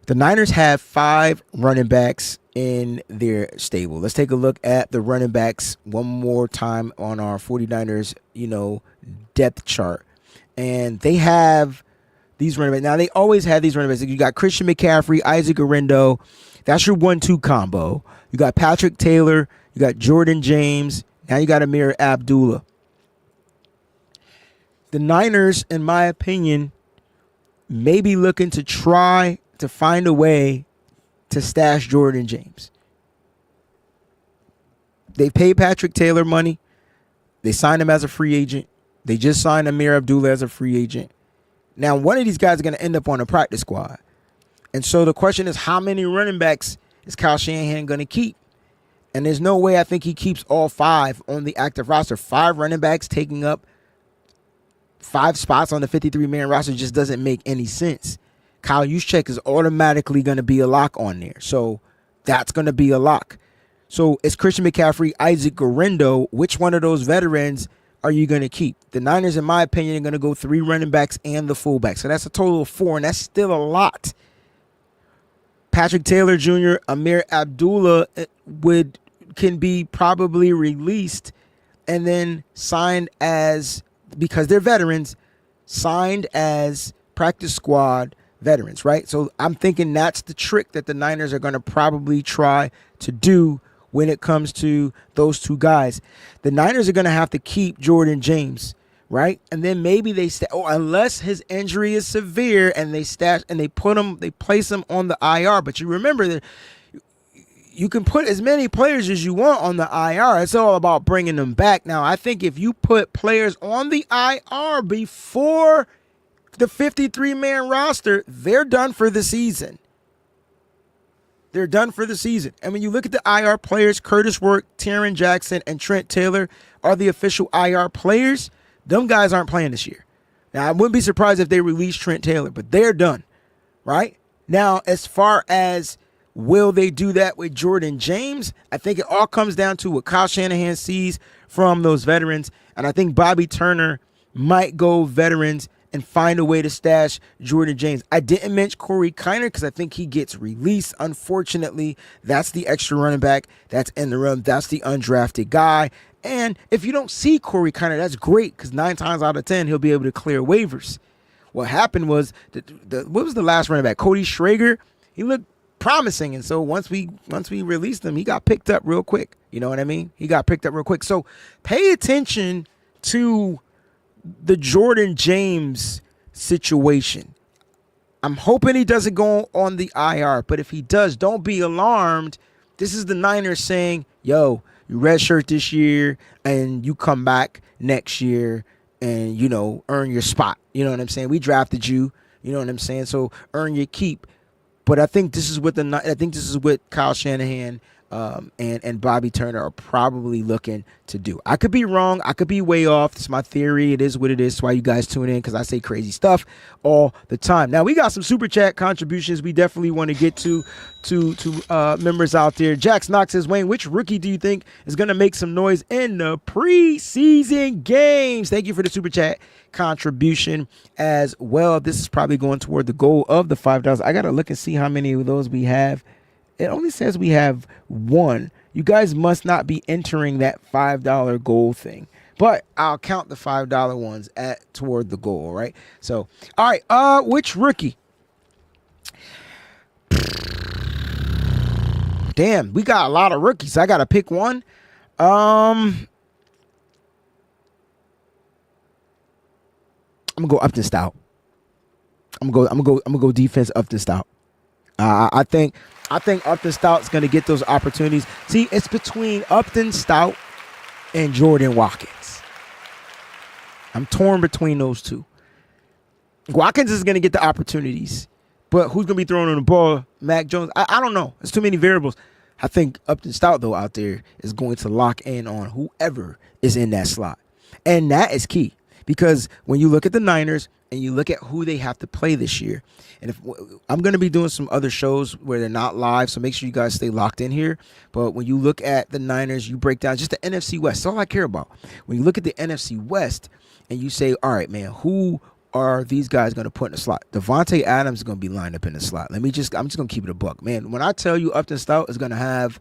The Niners have 5 running backs in their stable. Let's take a look at the running backs one more time on our 49ers, depth chart. And they have these running backs. Now, they always had these running backs. You got Christian McCaffrey, Isaac Orendo. That's your 1-2 combo. You got Patrick Taylor. You got Jordan James. Now you got Amir Abdullah. The Niners, in my opinion, may be looking to try to find a way to stash Jordan James. They paid Patrick Taylor money. They signed him as a free agent. They just signed Amir Abdullah as a free agent. Now, one of these guys is going to end up on a practice squad. And so the question is, how many running backs is Kyle Shanahan going to keep? And there's no way I think he keeps all 5 on the active roster. 5 running backs taking up 5 spots on the 53-man roster just doesn't make any sense. Kyle Juszczyk is automatically going to be a lock on there. So that's going to be a lock. So it's Christian McCaffrey, Isaac Guerrero. Which one of those veterans are you going to keep? The Niners, in my opinion, are going to go 3 running backs and the fullback. So that's a total of 4, and that's still a lot. Patrick Taylor Jr., Amir Abdullah can be probably released and then signed as, because they're veterans, signed as practice squad veterans, right? So I'm thinking that's the trick that the Niners are going to probably try to do when it comes to those 2 guys. The Niners are going to have to keep Jordan James, right? And then maybe they unless his injury is severe and they place him on the IR. But you remember that you can put as many players as you want on the IR. It's all about bringing them back. Now, I think if you put players on the IR before the 53-man roster, they're done for the season. They're done for the season. And when you look at the IR players, Curtis Work, Taron Jackson, and Trent Taylor are the official IR players. Them guys aren't playing this year. Now, I wouldn't be surprised if they release Trent Taylor, but they're done, right? Now, as far as will they do that with Jordan James, I think it all comes down to what Kyle Shanahan sees from those veterans. And I think Bobby Turner might go veterans and find a way to stash Jordan James. I didn't mention Corey Kiner because I think he gets released. Unfortunately, that's the extra running back that's in the room. That's the undrafted guy. And if you don't see Corey Kiner, that's great because 9 times out of 10, he'll be able to clear waivers. What happened was, what was the last running back? Cody Schrager. He looked promising, and so once we released him, he got picked up real quick. You know what I mean? He got picked up real quick. So pay attention to the Jordan James situation. I'm hoping he doesn't go on the IR, but if he does, don't be alarmed. This is the Niners saying, yo, you redshirt this year and you come back next year and, you know, earn your spot. You know what I'm saying? We drafted you. You know what I'm saying? So earn your keep. But I think this is what Kyle Shanahan and Bobby Turner are probably looking to do. I could be wrong. I could be way off. It's my theory. It is what it is. That's why you guys tune in, because I say crazy stuff all the time. Now, we got some super chat contributions we definitely want to get to members out there. Jax Knox says, Wayne, which rookie do you think is going to make some noise in the preseason games? Thank you for the super chat contribution as well. This is probably going toward the goal of the $5. I got to look and see how many of those we have. It only says we have 1. You guys must not be entering that $5 goal thing. But I'll count the $5 ones toward the goal, right? So, all right, which rookie? Damn, we got a lot of rookies. I got to pick one. I'm gonna go Upton Stout. I'm gonna go defense Upton Stout. I think Upton Stout's going to get those opportunities. See, it's between Upton Stout and Jordan Watkins. I'm torn between those two. Watkins is going to get the opportunities, but who's going to be throwing on the ball? Mac Jones? I don't know. There's too many variables. I think Upton Stout, though, out there is going to lock in on whoever is in that slot. And that is key, because when you look at the Niners and you look at who they have to play this year, and if I'm going to be doing some other shows where they're not live, so make sure you guys stay locked in here. But when you look at the Niners, you break down just the NFC West. That's all I care about. When you look at the NFC West and you say, all right, man, who are these guys going to put in the slot? Devontae Adams is going to be lined up in the slot. I'm just going to keep it a buck, man. When I tell you Upton Stout is going to have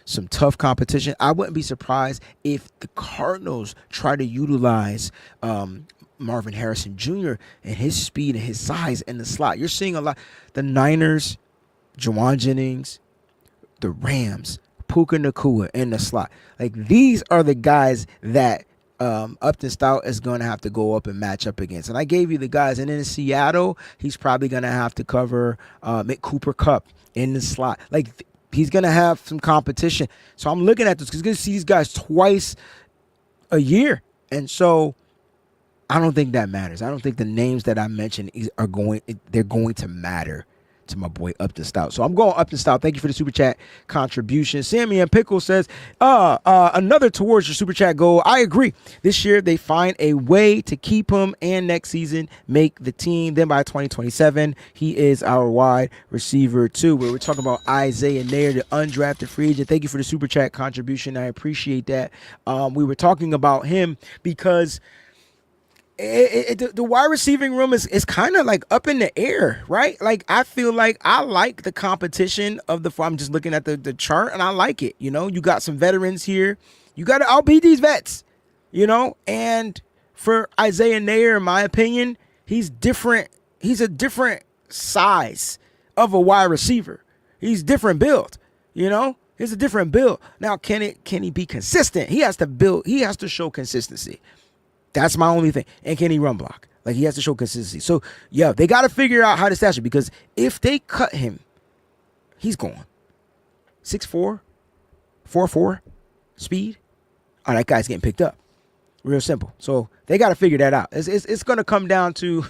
some tough competition, I wouldn't be surprised if the Cardinals try to utilize Marvin Harrison Jr. and his speed and his size in the slot. You're seeing a lot. The Niners, Juwan Jennings, the Rams, Puka Nacua in the slot. Like, these are the guys that Upton Stout is going to have to go up and match up against. And I gave you the guys. And in Seattle, he's probably going to have to cover Mick Cooper Kupp in the slot. Like, he's going to have some competition. So I'm looking at this because he's going to see these guys twice a year. And so I don't think that matters. I don't think the names that I mentioned they're going to matter to my boy Up the Stout. So I'm going Up the Stout. Thank you for the super chat contribution. Sammy and Pickle says, another towards your super chat goal. I agree. This year they find a way to keep him and next season make the team. Then by 2027, he is our wide receiver too. Where we're talking about Isaiah Nair, the undrafted free agent. Thank you for the super chat contribution. I appreciate that. We were talking about him because the wide receiving room is kind of like up in the air, right? Like I feel like I like the competition of the. I'm just looking at the chart and I like it. You know, you got some veterans here. You got to outbeat these vets. You know, and for Isaiah Nair, in my opinion, he's different. He's a different size of a wide receiver. He's different build. You know, he's a different build. Now, can he be consistent? He has to build. He has to show consistency. That's my only thing. And can he run block? Like, he has to show consistency. So, yeah, they got to figure out how to stash it because if they cut him, he's gone. 6'4", 4'4", speed. Oh, that guy's getting picked up. Real simple. So, they got to figure that out. It's going to come down to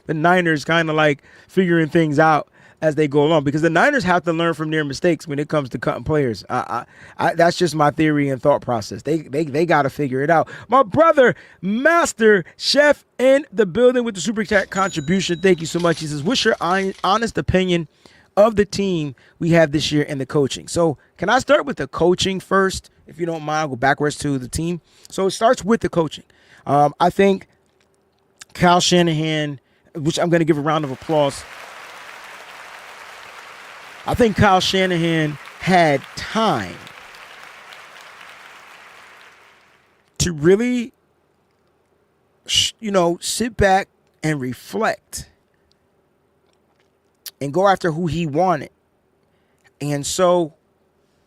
the Niners kind of like figuring things out as they go along because the Niners have to learn from their mistakes when it comes to cutting players. That's just my theory and thought process. They got to figure it out. My brother, Master Chef in the building with the super chat contribution. Thank you so much. He says, what's your honest opinion of the team we have this year and the coaching? So can I start with the coaching first? If you don't mind, I'll go backwards to the team. So it starts with the coaching. I think Kyle Shanahan, which I'm going to give a round of applause. I think Kyle Shanahan had time to really, sit back and reflect and go after who he wanted. And so,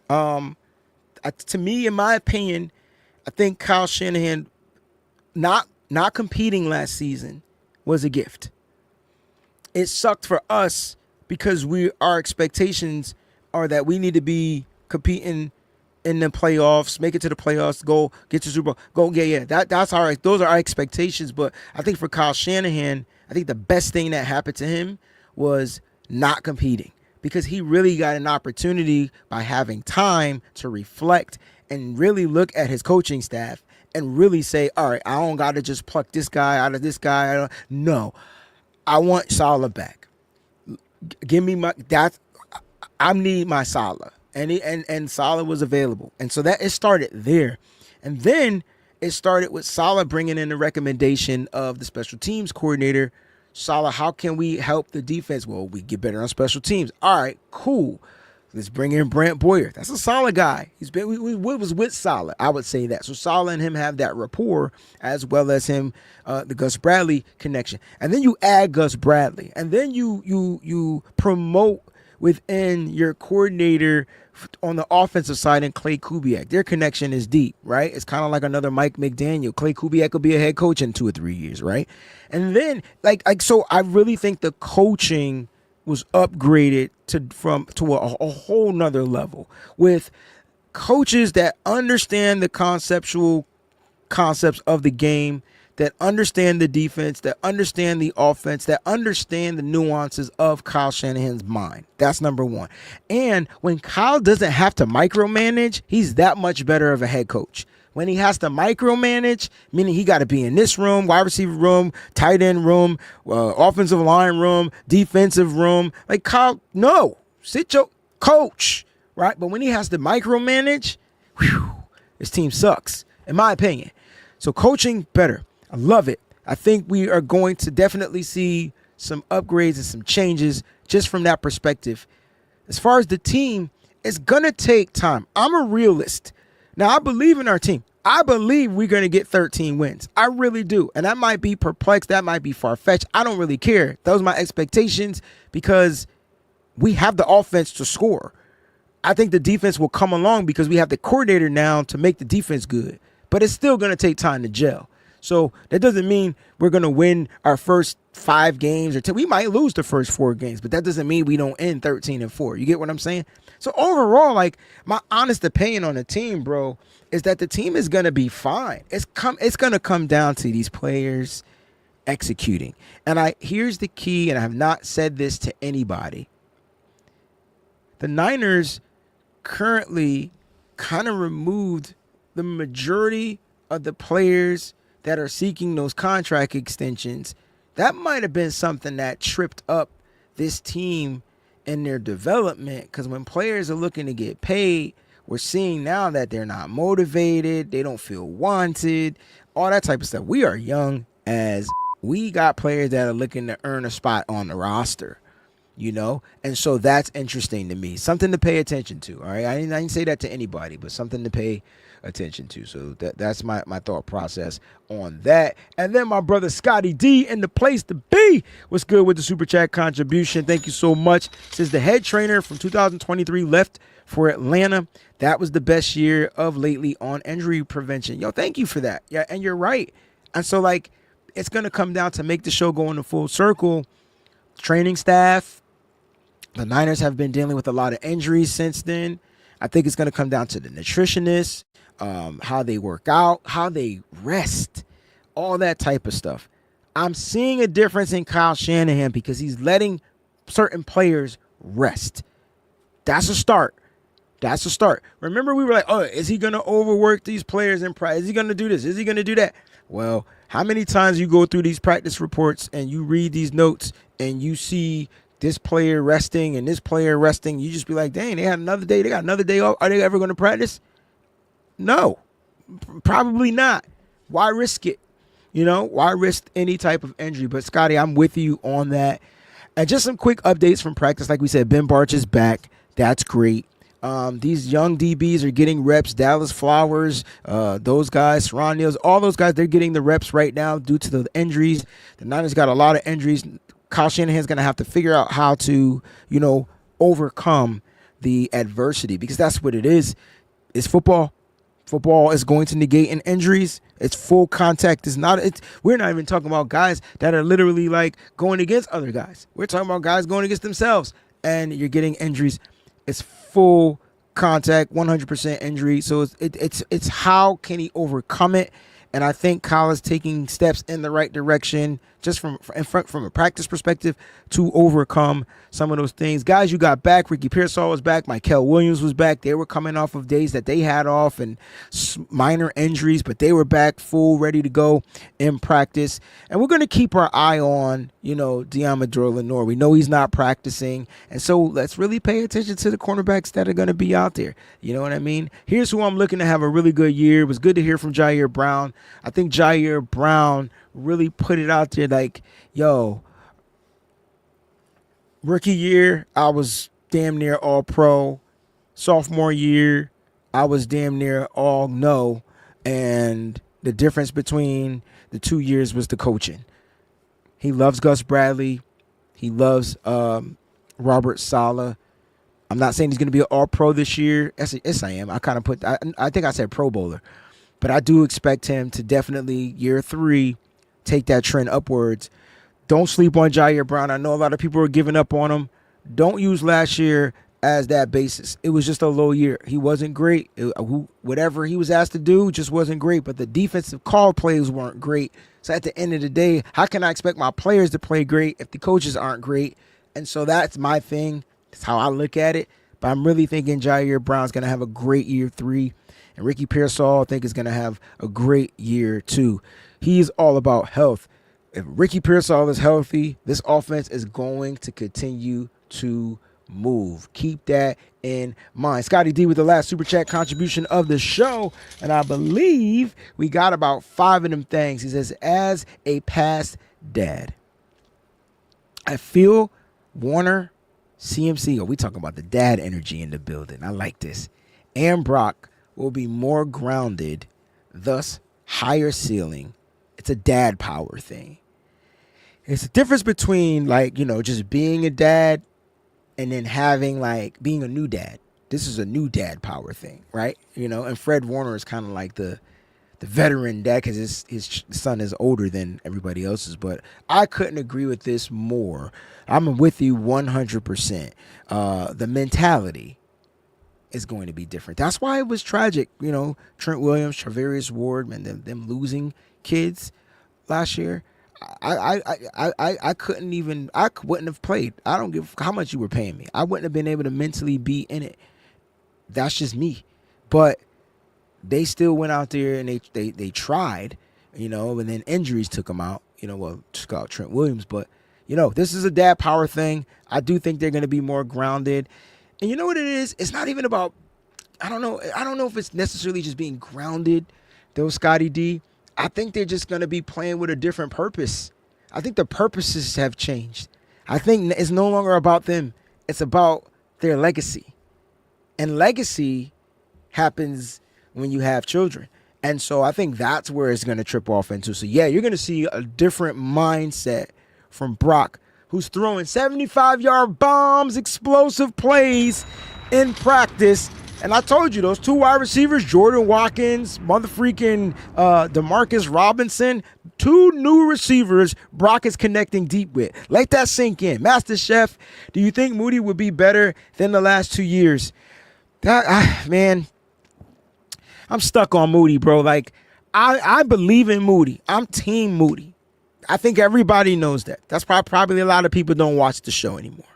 to me, in my opinion, I think Kyle Shanahan not competing last season was a gift. It sucked for us because our expectations are that we need to be competing in the playoffs, make it to the playoffs, go get to Super Bowl, That's all right. Those are our expectations. But I think for Kyle Shanahan, I think the best thing that happened to him was not competing because he really got an opportunity by having time to reflect and really look at his coaching staff and really say, all right, I don't got to just pluck this guy out of this guy. No, I want Saleh back. Give me I need my Saleh. And Saleh was available. And so that it started there. And then it started with Saleh bringing in the recommendation of the special teams coordinator. Saleh, how can we help the defense? Well, we get better on special teams. All right, cool. Let's bring in Brant Boyer. That's a solid guy. We was with Saleh. I would say that. So Saleh and him have that rapport as well as him, the Gus Bradley connection. And then you add Gus Bradley. And then you promote within your coordinator on the offensive side in Clay Kubiak. Their connection is deep, right? It's kind of like another Mike McDaniel. Clay Kubiak could be a head coach in 2 or 3 years, right? And then so I really think the coaching was upgraded to a whole nother level with coaches that understand the concepts of the game, that understand the defense, that understand the offense, that understand the nuances of Kyle Shanahan's mind. That's number one. And when Kyle doesn't have to micromanage, he's that much better of a head coach. When he has to micromanage, meaning he got to be in this room, wide receiver room, tight end room, offensive line room, defensive room. Like Kyle, no, sit your coach, right? But when he has to micromanage, his team sucks, in my opinion. So coaching, better. I love it. I think we are going to definitely see some upgrades and some changes just from that perspective. As far as the team, it's going to take time. I'm a realist. Now, I believe in our team. I believe we're going to get 13 wins. I really do. And that might be perplexed. That might be far-fetched. I don't really care. Those are my expectations because we have the offense to score. I think the defense will come along because we have the coordinator now to make the defense good. But it's still going to take time to gel. So that doesn't mean we're going to win our first 5 games or 10. We might lose the first 4 games, but that doesn't mean we don't end 13-4. You get what I'm saying? So overall, my honest opinion on the team, bro, is that the team is going to be fine. It's going to come down to these players executing. And here's the key, and I have not said this to anybody. The Niners currently kind of removed the majority of the players that are seeking those contract extensions. That might have been something that tripped up this team in their development, because when players are looking to get paid, we're seeing now that they're not motivated, they don't feel wanted, all that type of stuff. We are young as we got players that are looking to earn a spot on the roster, and so that's interesting to me. Something to pay attention to. All right, I didn't say that to anybody, but something to pay attention to. So that's my thought process on that. And then my brother Scotty D in the place to be. What's good with the super chat contribution? Thank you so much. Says the head trainer from 2023 left for Atlanta. That was the best year of lately on injury prevention. Yo, thank you for that. Yeah, and you're right. And so it's gonna come down to make the show go into full circle. Training staff. The Niners have been dealing with a lot of injuries since then. I think it's going to come down to the nutritionists, how they work out, how they rest, all that type of stuff. I'm seeing a difference in Kyle Shanahan because he's letting certain players rest. That's a start. Remember, we were like, oh, is he going to overwork these players in practice? Is he going to do this? Is he going to do that? Well, how many times you go through these practice reports and you read these notes and you see this player resting and this player resting, you just be like, dang, they had another day. They got another day off. Are they ever going to practice? No, probably not. Why risk it? Why risk any type of injury? But Scotty, I'm with you on that. And just some quick updates from practice. Like we said, Ben Barch is back. That's great. These young DBs are getting reps. Dallas Flowers, those guys, Ron Neals, all those guys, they're getting the reps right now due to the injuries. The Niners got a lot of injuries. Kyle Shanahan's going to have to figure out how to, overcome the adversity, because that's what it is. It's football. Football is going to negate in injuries. It's full contact. We're not even talking about guys that are literally going against other guys. We're talking about guys going against themselves, and you're getting injuries. It's full contact, 100% injury. So it's how can he overcome it? And I think Kyle is taking steps in the right direction, just from a practice perspective, to overcome some of those things. Guys, you got back. Ricky Pearsall was back. Michael Williams was back. They were coming off of days that they had off and minor injuries, but they were back full, ready to go in practice. And we're going to keep our eye on, Deommodore Lenoir. We know he's not practicing. And so let's really pay attention to the cornerbacks that are going to be out there. You know what I mean? Here's who I'm looking to have a really good year. It was good to hear from Jair Brown. I think Jair Brown really put it out there yo, rookie year, I was damn near all pro. Sophomore year, I was damn near all no. And the difference between the 2 years was the coaching. He loves Gus Bradley. He loves Robert Saleh. I'm not saying he's going to be an all pro this year. Yes, I am. I think I said Pro Bowler. But I do expect him to definitely, year 3, take that trend upwards. Don't sleep on Jair Brown. I know a lot of people are giving up on him. Don't use last year as that basis. It was just a low year. He wasn't great. Whatever he was asked to do just wasn't great. But the defensive call plays weren't great. So at the end of the day, how can I expect my players to play great if the coaches aren't great? And so that's my thing. That's how I look at it. But I'm really thinking Jair Brown's going to have a great year 3. And Ricky Pearsall, I think, is going to have a great year 2. He's all about health. If Ricky Pearsall is healthy, this offense is going to continue to move. Keep that in mind. Scotty D with the last super chat contribution of the show. And I believe we got about 5 of them things. He says, as a past dad, I feel Warner, CMC, we talking about the dad energy in the building. I like this. And Brock will be more grounded, thus higher ceiling. It's a dad power thing. It's a difference between just being a dad and then having being a new dad. This is a new dad power thing, right? And Fred Warner is kind of like the veteran dad because his son is older than everybody else's. But I couldn't agree with this more. I'm with you 100%. The mentality is going to be different. That's why it was tragic. Trent Williams, Travarius Ward, and them losing kids last year. I couldn't even. I wouldn't have played. I don't give how much you were paying me. I wouldn't have been able to mentally be in it. That's just me. But they still went out there and they tried, and then injuries took them out. Well, just got Trent Williams, but this is a dad power thing. I do think they're going to be more grounded, and you know what it is? It's not even about. I don't know if it's necessarily just being grounded, though, Scotty D. I think they're just going to be playing with a different purpose. I think the purposes have changed. I think it's no longer about them. It's about their legacy. And legacy happens when you have children. And so I think that's where it's going to trip off into. So, yeah, you're going to see a different mindset from Brock, who's throwing 75-yard bombs, explosive plays in practice. And I told you, those two wide receivers, Jordan Watkins, motherfreaking Demarcus Robinson, two new receivers Brock is connecting deep with. Let that sink in. Master Chef, do you think Moody would be better than the last 2 years? Man, I'm stuck on Moody, bro. Like, I believe in Moody. I'm team Moody. I think everybody knows that. That's probably a lot of people don't watch the show anymore.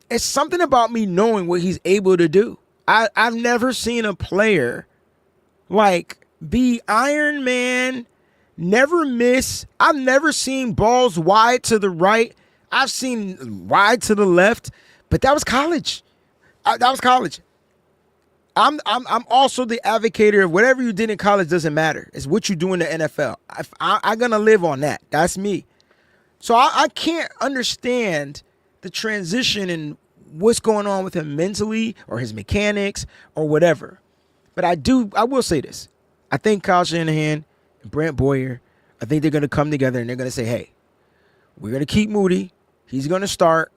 It's something about me knowing what he's able to do. I've never seen a player like be Iron Man, never miss. I've never seen balls wide to the right. I've seen wide to the left, but that was college. That was college. I'm also the advocate of whatever you did in college doesn't matter. It's what you do in the NFL. I'm going to live on that. That's me. So I can't understand the transition and what's going on with him mentally or his mechanics or whatever. But I will say this. I think Kyle Shanahan and Brent Boyer, I think they're going to come together and they're going to say, hey, we're going to keep Moody. He's going to start,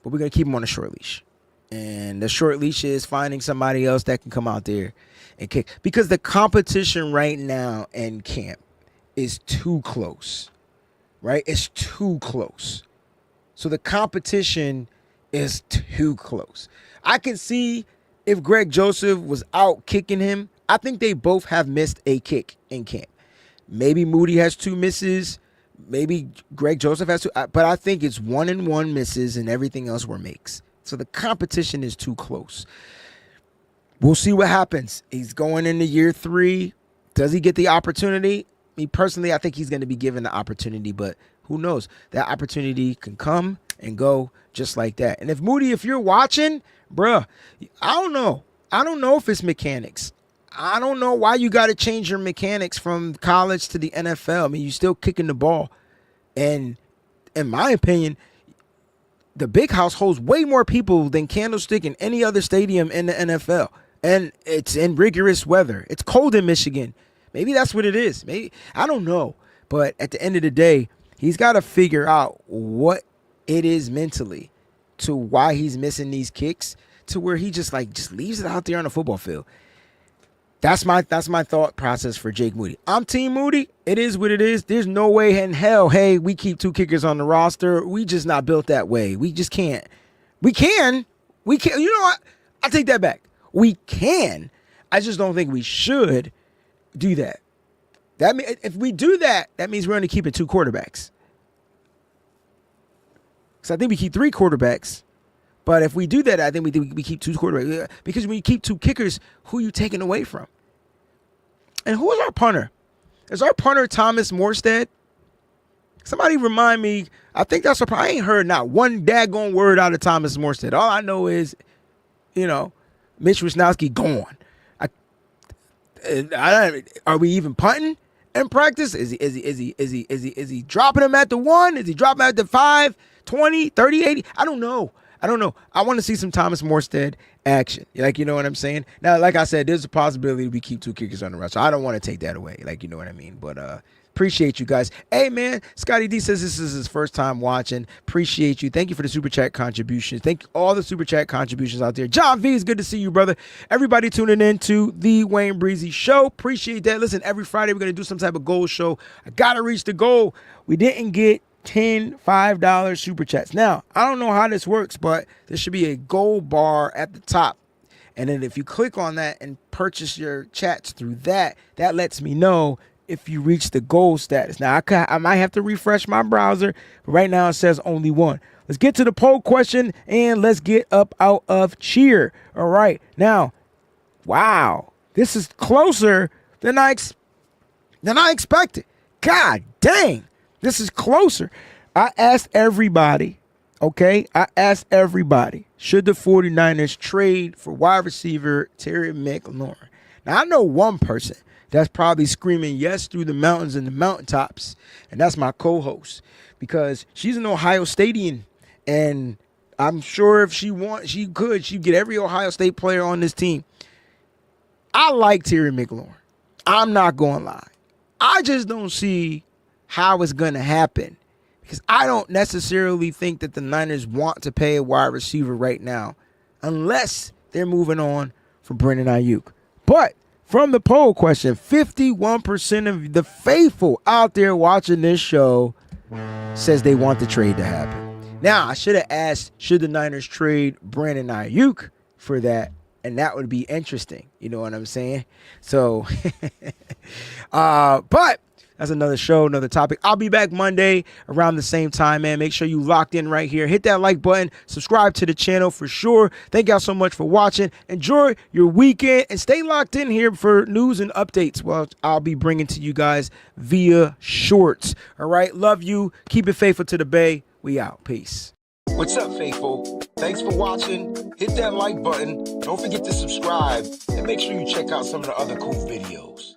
but we're going to keep him on a short leash. And the short leash is finding somebody else that can come out there and kick. Because the competition right now in camp is too close, right? It's too close. So the competition is too close. I can see if Greg Joseph was out kicking him, I think they both have missed a kick in camp. Maybe Moody has 2 misses. Maybe Greg Joseph has 2. But I think it's 1-1 misses and everything else were makes. So the competition is too close. We'll see what happens. He's going into year 3. Does he get the opportunity? Me personally, I think he's going to be given the opportunity, but who knows? That opportunity can come and go just like that. And if Moody, if you're watching, bruh, I don't know. I don't know if it's mechanics. I don't know why you got to change your mechanics from college to the NFL. I mean, you're still kicking the ball. And in my opinion, the big house holds way more people than Candlestick and any other stadium in the NFL. And it's in rigorous weather. It's cold in Michigan. Maybe that's what it is. Maybe, I don't know. But at the end of the day, he's got to figure out what it is mentally to why he's missing these kicks to where he just leaves it out there on the football field. That's my thought process for Jake Moody. I'm Team Moody. It is what it is. There's no way in hell, hey, we keep 2 kickers on the roster. We just not built that way. We just can't. We can. You know what? I take that back. We can. I just don't think we should do that. If we do that, that means we're only keeping 2 quarterbacks. Because I think we keep 3 quarterbacks. But if we do that, I think we keep 2 quarterbacks. Because when you keep 2 kickers, who are you taking away from? And who is our punter? Is our punter Thomas Morstead? Somebody remind me. I think that's I ain't heard not one daggone word out of Thomas Morstead. All I know is, Mitch Wisnowski gone. Are we even punting in practice? Is he dropping him at the 1? Is he dropping him at the 5, 20, 30, 80? I don't know. I want to see some Thomas Morstead action. You know what I'm saying? Now, like I said, there's a possibility we keep 2 kickers on the roster. I don't want to take that away. You know what I mean? But appreciate you guys. Hey, man, Scotty D says this is his first time watching. Appreciate you. Thank you for the Super Chat contributions. Thank you all the Super Chat contributions out there. John V, it's good to see you, brother. Everybody tuning in to the Wayne Breezie Show. Appreciate that. Listen, every Friday we're going to do some type of goal show. I got to reach the goal. We didn't get 10 $5 super chats. Now, I don't know how this works, but there should be a gold bar at the top. And then if you click on that and purchase your chats through that, that lets me know if you reach the goal status. Now, I might have to refresh my browser, but right now it says only one. Let's get to the poll question, and let's get up out of cheer. All right. Now, wow, this is closer than I expected. God dang, this is closer. I asked everybody, okay? Should the 49ers trade for wide receiver Terry McLaurin? Now, I know one person that's probably screaming yes through the mountains and the mountaintops, and that's my co-host, because she's an Ohio Stadian, and I'm sure if she'd get every Ohio State player on this team. I like Terry McLaurin. I'm not going to lie. I just don't see how it's going to happen, because I don't necessarily think that the Niners want to pay a wide receiver right now unless they're moving on from Brandon Ayuk. But from the poll question, 51% of the faithful out there watching this show says they want the trade to happen. Now, I should have asked, should the Niners trade Brandon Ayuk for that? And that would be interesting. You know what I'm saying? So, but that's another show, another topic. I'll be back Monday around the same time, man. Make sure you locked in right here. Hit that like button. Subscribe to the channel for sure. Thank y'all so much for watching. Enjoy your weekend and stay locked in here for news and updates. Well, I'll be bringing to you guys via shorts. All right. Love you. Keep it faithful to the Bay. We out. Peace. What's up, faithful? Thanks for watching. Hit that like button. Don't forget to subscribe and make sure you check out some of the other cool videos.